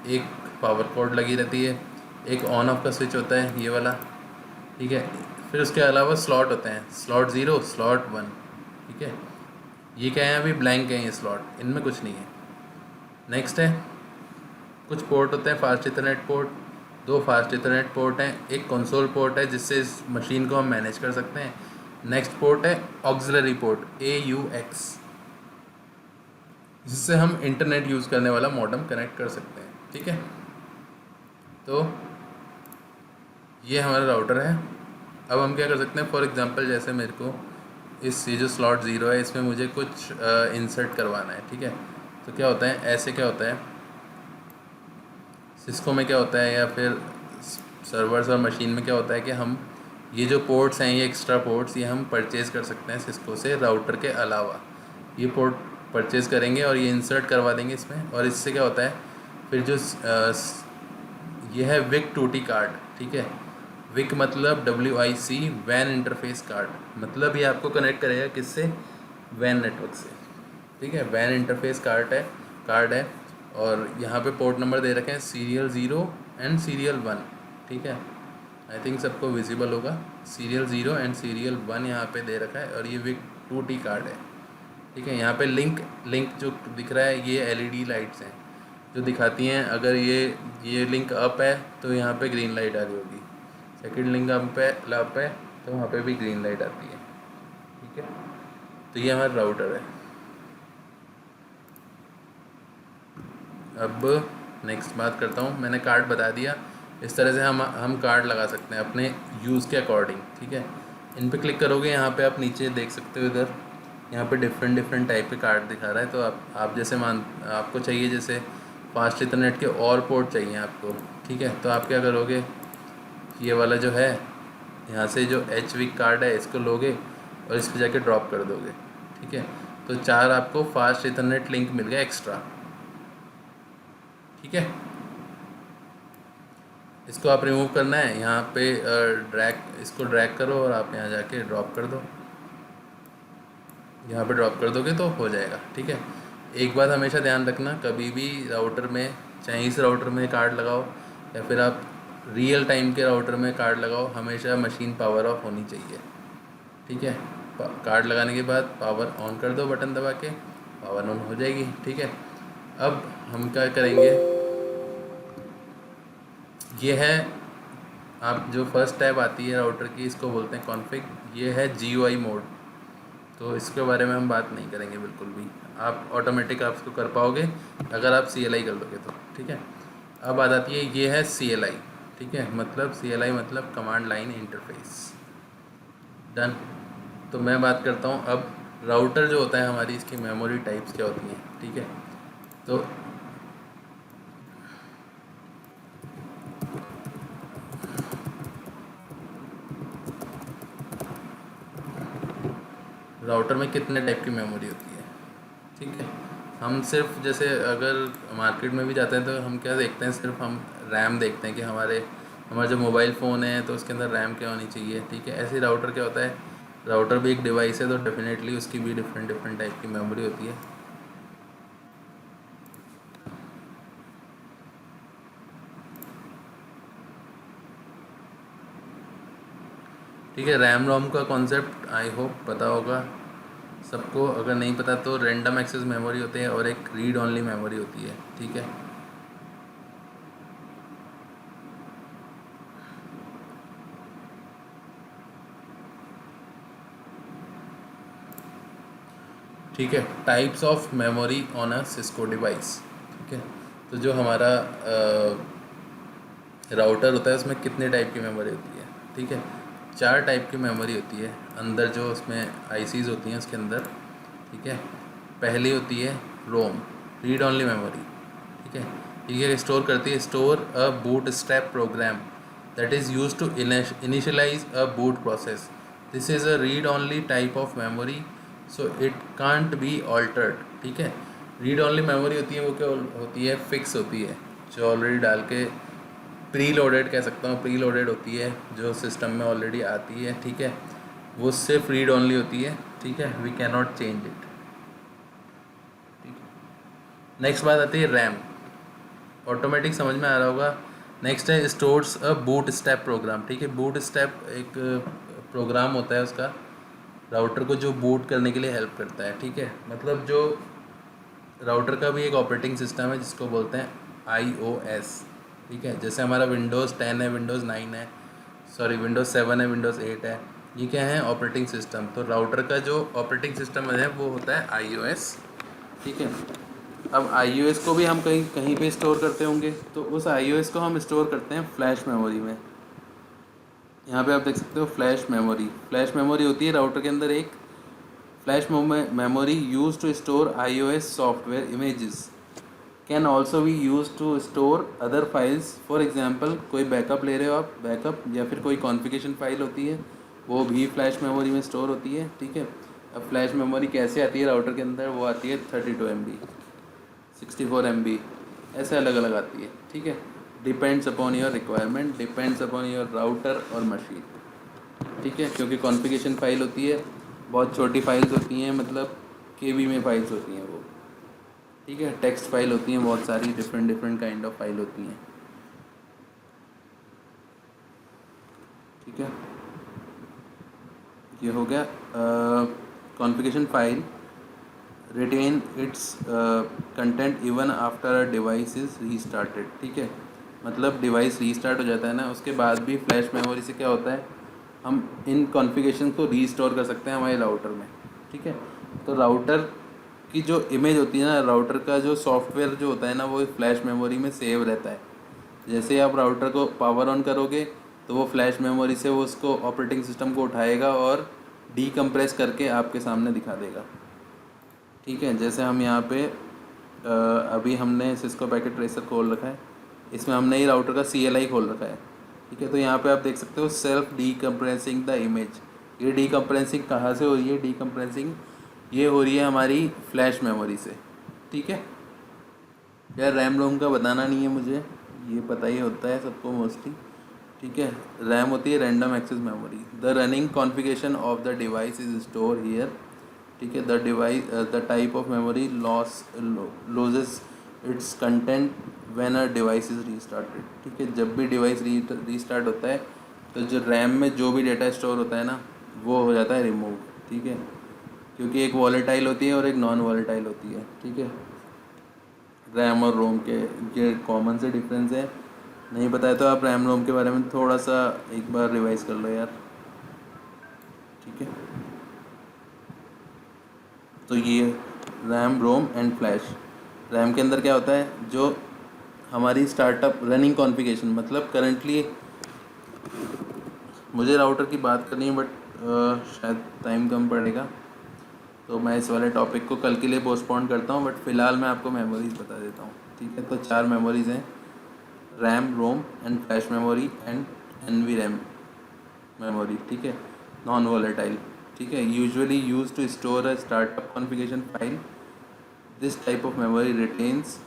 एक पावर कॉर्ड लगी रहती है, एक ऑन ऑफ का स्विच होता है ये वाला, ठीक है। फिर उसके अलावा स्लॉट होते हैं, स्लॉट 0, स्लॉट 1, ठीक है। ये क्या है, अभी ब्लैंक है ये स्लॉट, इनमें कुछ नहीं है। नेक्स्ट है, कुछ पोर्ट होते हैं, fast Ethernet port, 2 fast Ethernet port हैं, एक कंसोल पोर्ट है जिससे इस मशीन को हम मैनेज कर सकते हैं। नेक्स्ट पोर्ट है ऑक्सिलरी पोर्ट, AUX, जिससे हम इंटरनेट यूज़ करने वाला मॉडेम कनेक्ट कर सकते हैं, ठीक है। तो ये हमारा राउटर है। अब हम क्या कर सकते हैं, फॉर एग्जांपल जैसे मेरे को ये जो स्लॉट 0 है, इसमें मुझे कुछ इंसर्ट करवाना है, ठीक है। तो क्या होता है, ऐसे क्या होता है, सिस्को में क्या होता है, या फिर सर्वर्स और मशीन में क्या होता है कि हम ये जो पोर्ट्स हैं, ये एक्स्ट्रा पोर्ट्स, ये हम परचेज़ कर सकते हैं सिस्को से राउटर के अलावा। ये पोर्ट परचेज़ करेंगे और ये इंसर्ट करवा देंगे इसमें, और इससे क्या होता है, फिर जो ये है विक 2T कार्ड, ठीक है। विक मतलब WIC, वैन इंटरफेस कार्ड, मतलब ये आपको कनेक्ट करेगा किससे, वैन नेटवर्क से, ठीक है। वैन इंटरफेस कार्ड है, और यहाँ पे पोर्ट नंबर दे रखे हैं सीरियल 0 एंड सीरियल 1, ठीक है। आई थिंक सबको विजिबल होगा, सीरियल 0 एंड सीरियल 1 यहाँ पे दे रखा है, और ये विक 2T कार्ड है, ठीक है। यहाँ पे लिंक जो दिख रहा है, ये LED लाइट्स हैं जो दिखाती हैं, अगर ये लिंक अप है तो यहाँ पे ग्रीन लाइट आ रही होगी, सेकंड लिंक अप है तो वहाँ पे भी ग्रीन लाइट आती है, ठीक है। तो ये हमारा राउटर है। अब नेक्स्ट बात करता हूँ, मैंने कार्ड बता दिया, इस तरह से हम कार्ड लगा सकते हैं अपने यूज़ के अकॉर्डिंग, ठीक है। इन पे क्लिक करोगे, यहाँ पे आप नीचे देख सकते हो, इधर यहाँ पे डिफरेंट टाइप के कार्ड दिखा रहा है। तो आप जैसे आपको चाहिए, जैसे फास्ट इथरनेट के और पोर्ट चाहिए आपको, ठीक है। तो आप क्या करोगे, ये वाला जो है, यहाँ से जो HVIC कार्ड है इसको लोगे और इस पर जाके ड्रॉप कर दोगे, ठीक है। तो 4 आपको फास्ट इथरनेट लिंक मिल गया एक्स्ट्रा, ठीक है। इसको आप रिमूव करना है, यहाँ पे इसको ड्रैग करो और आप यहाँ जाके ड्रॉप कर दो, यहाँ पे ड्रॉप कर दोगे तो हो जाएगा, ठीक है। एक बात हमेशा ध्यान रखना, कभी भी राउटर में, चाहे इस राउटर में कार्ड लगाओ या फिर आप रियल टाइम के राउटर में कार्ड लगाओ, हमेशा मशीन पावर ऑफ होनी चाहिए, ठीक है। कार्ड लगाने के बाद पावर ऑन कर दो, बटन दबा के पावर ऑन हो जाएगी, ठीक है। अब हम क्या करेंगे, ये है आप जो फर्स्ट टैब आती है राउटर की, इसको बोलते हैं कॉन्फ़िग। ये है GUI मोड, तो इसके बारे में हम बात नहीं करेंगे बिल्कुल भी। आप ऑटोमेटिक आप इसको कर पाओगे अगर आप CLI कर लोगे तो, ठीक है। अब आ जाती है, ये है CLI, ठीक है। मतलब CLI मतलब कमांड लाइन इंटरफेस। डन। तो मैं बात करता हूँ अब राउटर जो होता है हमारी, इसकी मेमोरी टाइप्स क्या होती हैं, ठीक है। तो राउटर में कितने टाइप की मेमोरी होती है, ठीक है। हम सिर्फ जैसे अगर मार्केट में भी जाते हैं तो हम क्या देखते हैं, सिर्फ हम रैम देखते हैं कि हमारा जो मोबाइल फ़ोन है तो उसके अंदर रैम क्या होनी चाहिए, ठीक है। ऐसे ही राउटर क्या होता है, राउटर भी एक डिवाइस है तो डेफिनेटली उसकी भी डिफरेंट डिफरेंट टाइप की मेमोरी होती है। ठीक है, रैम रोम का कॉन्सेप्ट आई होप पता होगा सबको। अगर नहीं पता तो रैंडम एक्सेस मेमोरी होती है और एक रीड ओनली मेमोरी होती है, ठीक है। ठीक है, types of memory on a Cisco device, ठीक है। तो जो हमारा राउटर होता है उसमें कितने टाइप की मेमोरी होती है, ठीक है। 4 टाइप की मेमोरी होती है अंदर, जो उसमें ICs होती हैं उसके अंदर, ठीक है। पहली होती है रोम, रीड ओनली मेमोरी, ठीक है। ये स्टोर करती है, store a bootstrap program that is use to initialize a boot process. This is a read only type of memory, so it can't be altered, ठीक है। रीड ओनली मेमोरी होती है वो क्या होती है, फिक्स होती है, जो ऑलरेडी डाल के प्री लोडेड कह सकता हूँ, प्री लोडेड होती है, जो सिस्टम में ऑलरेडी आती है, ठीक है। वो सिर्फ रीड ओनली होती है, ठीक है। We can not change it, ठीक है। नेक्स्ट बात आती है रैम। ऑटोमेटिक समझ में आ रहा होगा। नेक्स्ट है स्टोर्स अ बूट स्टेप प्रोग्राम, ठीक है। बूट स्टेप एक प्रोग्राम होता है उसका, राउटर को जो बूट करने के लिए हेल्प करता है, ठीक है। मतलब जो राउटर का भी एक ऑपरेटिंग सिस्टम है जिसको बोलते हैं iOS, ठीक है। जैसे हमारा विंडोज़ 10 है, विंडोज़ 9 है, सॉरी विंडोज़ 7 है, विंडोज़ 8 है, ये क्या है, ऑपरेटिंग सिस्टम। तो राउटर का जो ऑपरेटिंग सिस्टम है वो होता है iOS, ठीक है। अब iOS को भी हम कहीं कहीं पे स्टोर करते होंगे, तो उस iOS को हम स्टोर करते हैं फ्लैश मेमोरी में। यहाँ पे आप देख सकते हो फ्लैश मेमोरी। फ्लैश मेमोरी होती है राउटर के अंदर एक flash memory used to store iOS software images can also be used to store other files। for example कोई बैकअप ले रहे हो आप, बैकअप या फिर कोई कॉन्फ़िगरेशन फाइल होती है, वो भी फ्लैश मेमोरी में स्टोर होती है, ठीक है। अब फ्लैश मेमोरी कैसे आती है राउटर के अंदर, वो आती है 32 MB, 64 MB, ऐसे अलग अलग आती है, ठीक है। Depends upon your requirement, depends upon your router और मशीन, ठीक है। क्योंकि कॉन्फ़िगरेशन फाइल होती है, बहुत छोटी फाइल्स होती हैं, मतलब KB में फाइल्स होती हैं वो, ठीक है। टेक्स्ट फाइल होती हैं बहुत सारी, different different kind of file होती हैं, ठीक है। ये हो गया configuration file retain its content even after a device is restarted, ठीक है। मतलब डिवाइस रीस्टार्ट हो जाता है ना, उसके बाद भी फ्लैश मेमोरी से क्या होता है, हम इन कॉन्फ़िगरेशन को रीस्टोर कर सकते हैं हमारे राउटर में, ठीक है। तो राउटर की जो इमेज होती है ना, राउटर का जो सॉफ्टवेयर जो होता है ना, वो फ्लैश मेमोरी में सेव रहता है। जैसे आप राउटर को पावर ऑन करोगे तो वो फ्लैश मेमोरी से वो उसको ऑपरेटिंग सिस्टम को उठाएगा और डीकम्प्रेस करके आपके सामने दिखा देगा, ठीक है। जैसे हम यहाँ पे अभी हमने सिस्को पैकेट ट्रेसर खोल रखा है, इसमें हमने ये राउटर का CLI खोल रखा है, ठीक है। तो यहाँ पे आप देख सकते हो सेल्फ डीकम्प्रेसिंग द इमेज। ये डीकम्प्रेसिंग कहाँ से हो रही है, डीकम्प्रेसिंग ये हो रही है हमारी फ्लैश मेमोरी से, ठीक है। यार रैम रोम का बताना नहीं है मुझे, ये पता ही होता है सबको मोस्टली, ठीक है। रैम होती है random access memory. The running configuration of the device is store here, ठीक है। The type of memory losses its content when a device is restarted, ठीक है। जब भी डिवाइस रीस्टार्ट होता है तो जो रैम में जो भी डेटा स्टोर होता है ना, वो हो जाता है रिमूव, ठीक है। क्योंकि एक वॉलेटाइल होती है और एक नॉन वॉलेटाइल होती है, ठीक है। रैम और रोम के ये कॉमन से डिफरेंस है। नहीं बताया तो आप रैम रोम के बारे में थोड़ा सा एक बार रिवाइज कर लो यार, ठीक है। तो ये RAM ROM and flash. RAM के अंदर क्या होता है, जो हमारी स्टार्टअप रनिंग कॉन्फ़िगरेशन, मतलब करंटली मुझे राउटर की बात करनी है बट शायद टाइम कम पड़ेगा, तो मैं इस वाले टॉपिक को कल के लिए पोस्टपोन करता हूँ। बट फ़िलहाल मैं आपको मेमोरीज बता देता हूँ, ठीक है। तो 4 मेमोरीज हैं, RAM ROM and flash memory and NV RAM memory, ठीक है, नॉन वोलेटाइल, ठीक है। Usually use to store a startup configuration file. This type of memory retains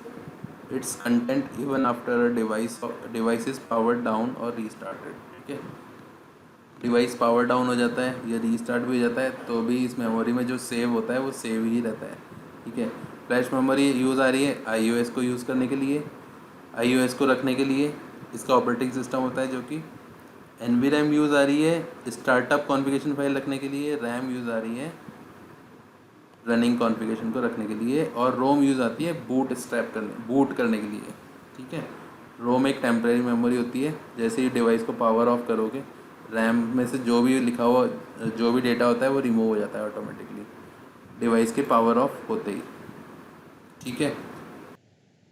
its content even after a device is power down और restarted, ठीक है। Device power down हो जाता है या रीस्टार्ट भी हो जाता है तो भी इस मेमोरी में जो सेव होता है वो सेव ही रहता है, ठीक है। फ्लैश मेमोरी यूज़ आ रही है iOS को यूज़ करने के लिए, iOS को रखने के लिए इसका ऑपरेटिंग सिस्टम होता है, जो कि एनवी रैम यूज़ आ रही है स्टार्टअप कॉन्फ़िगरेशन फाइल रखने के लिए, रैम यूज़ आ रही है रनिंग कॉन्फ़िगरेशन को रखने के लिए, और रोम यूज़ आती है बूट करने के लिए, ठीक है। रोम एक टेम्परेरी मेमोरी होती है, जैसे ही डिवाइस को पावर ऑफ करोगे रैम में से जो भी लिखा हुआ जो भी डेटा होता है वो रिमूव हो जाता है ऑटोमेटिकली डिवाइस के पावर ऑफ होते ही, ठीक है।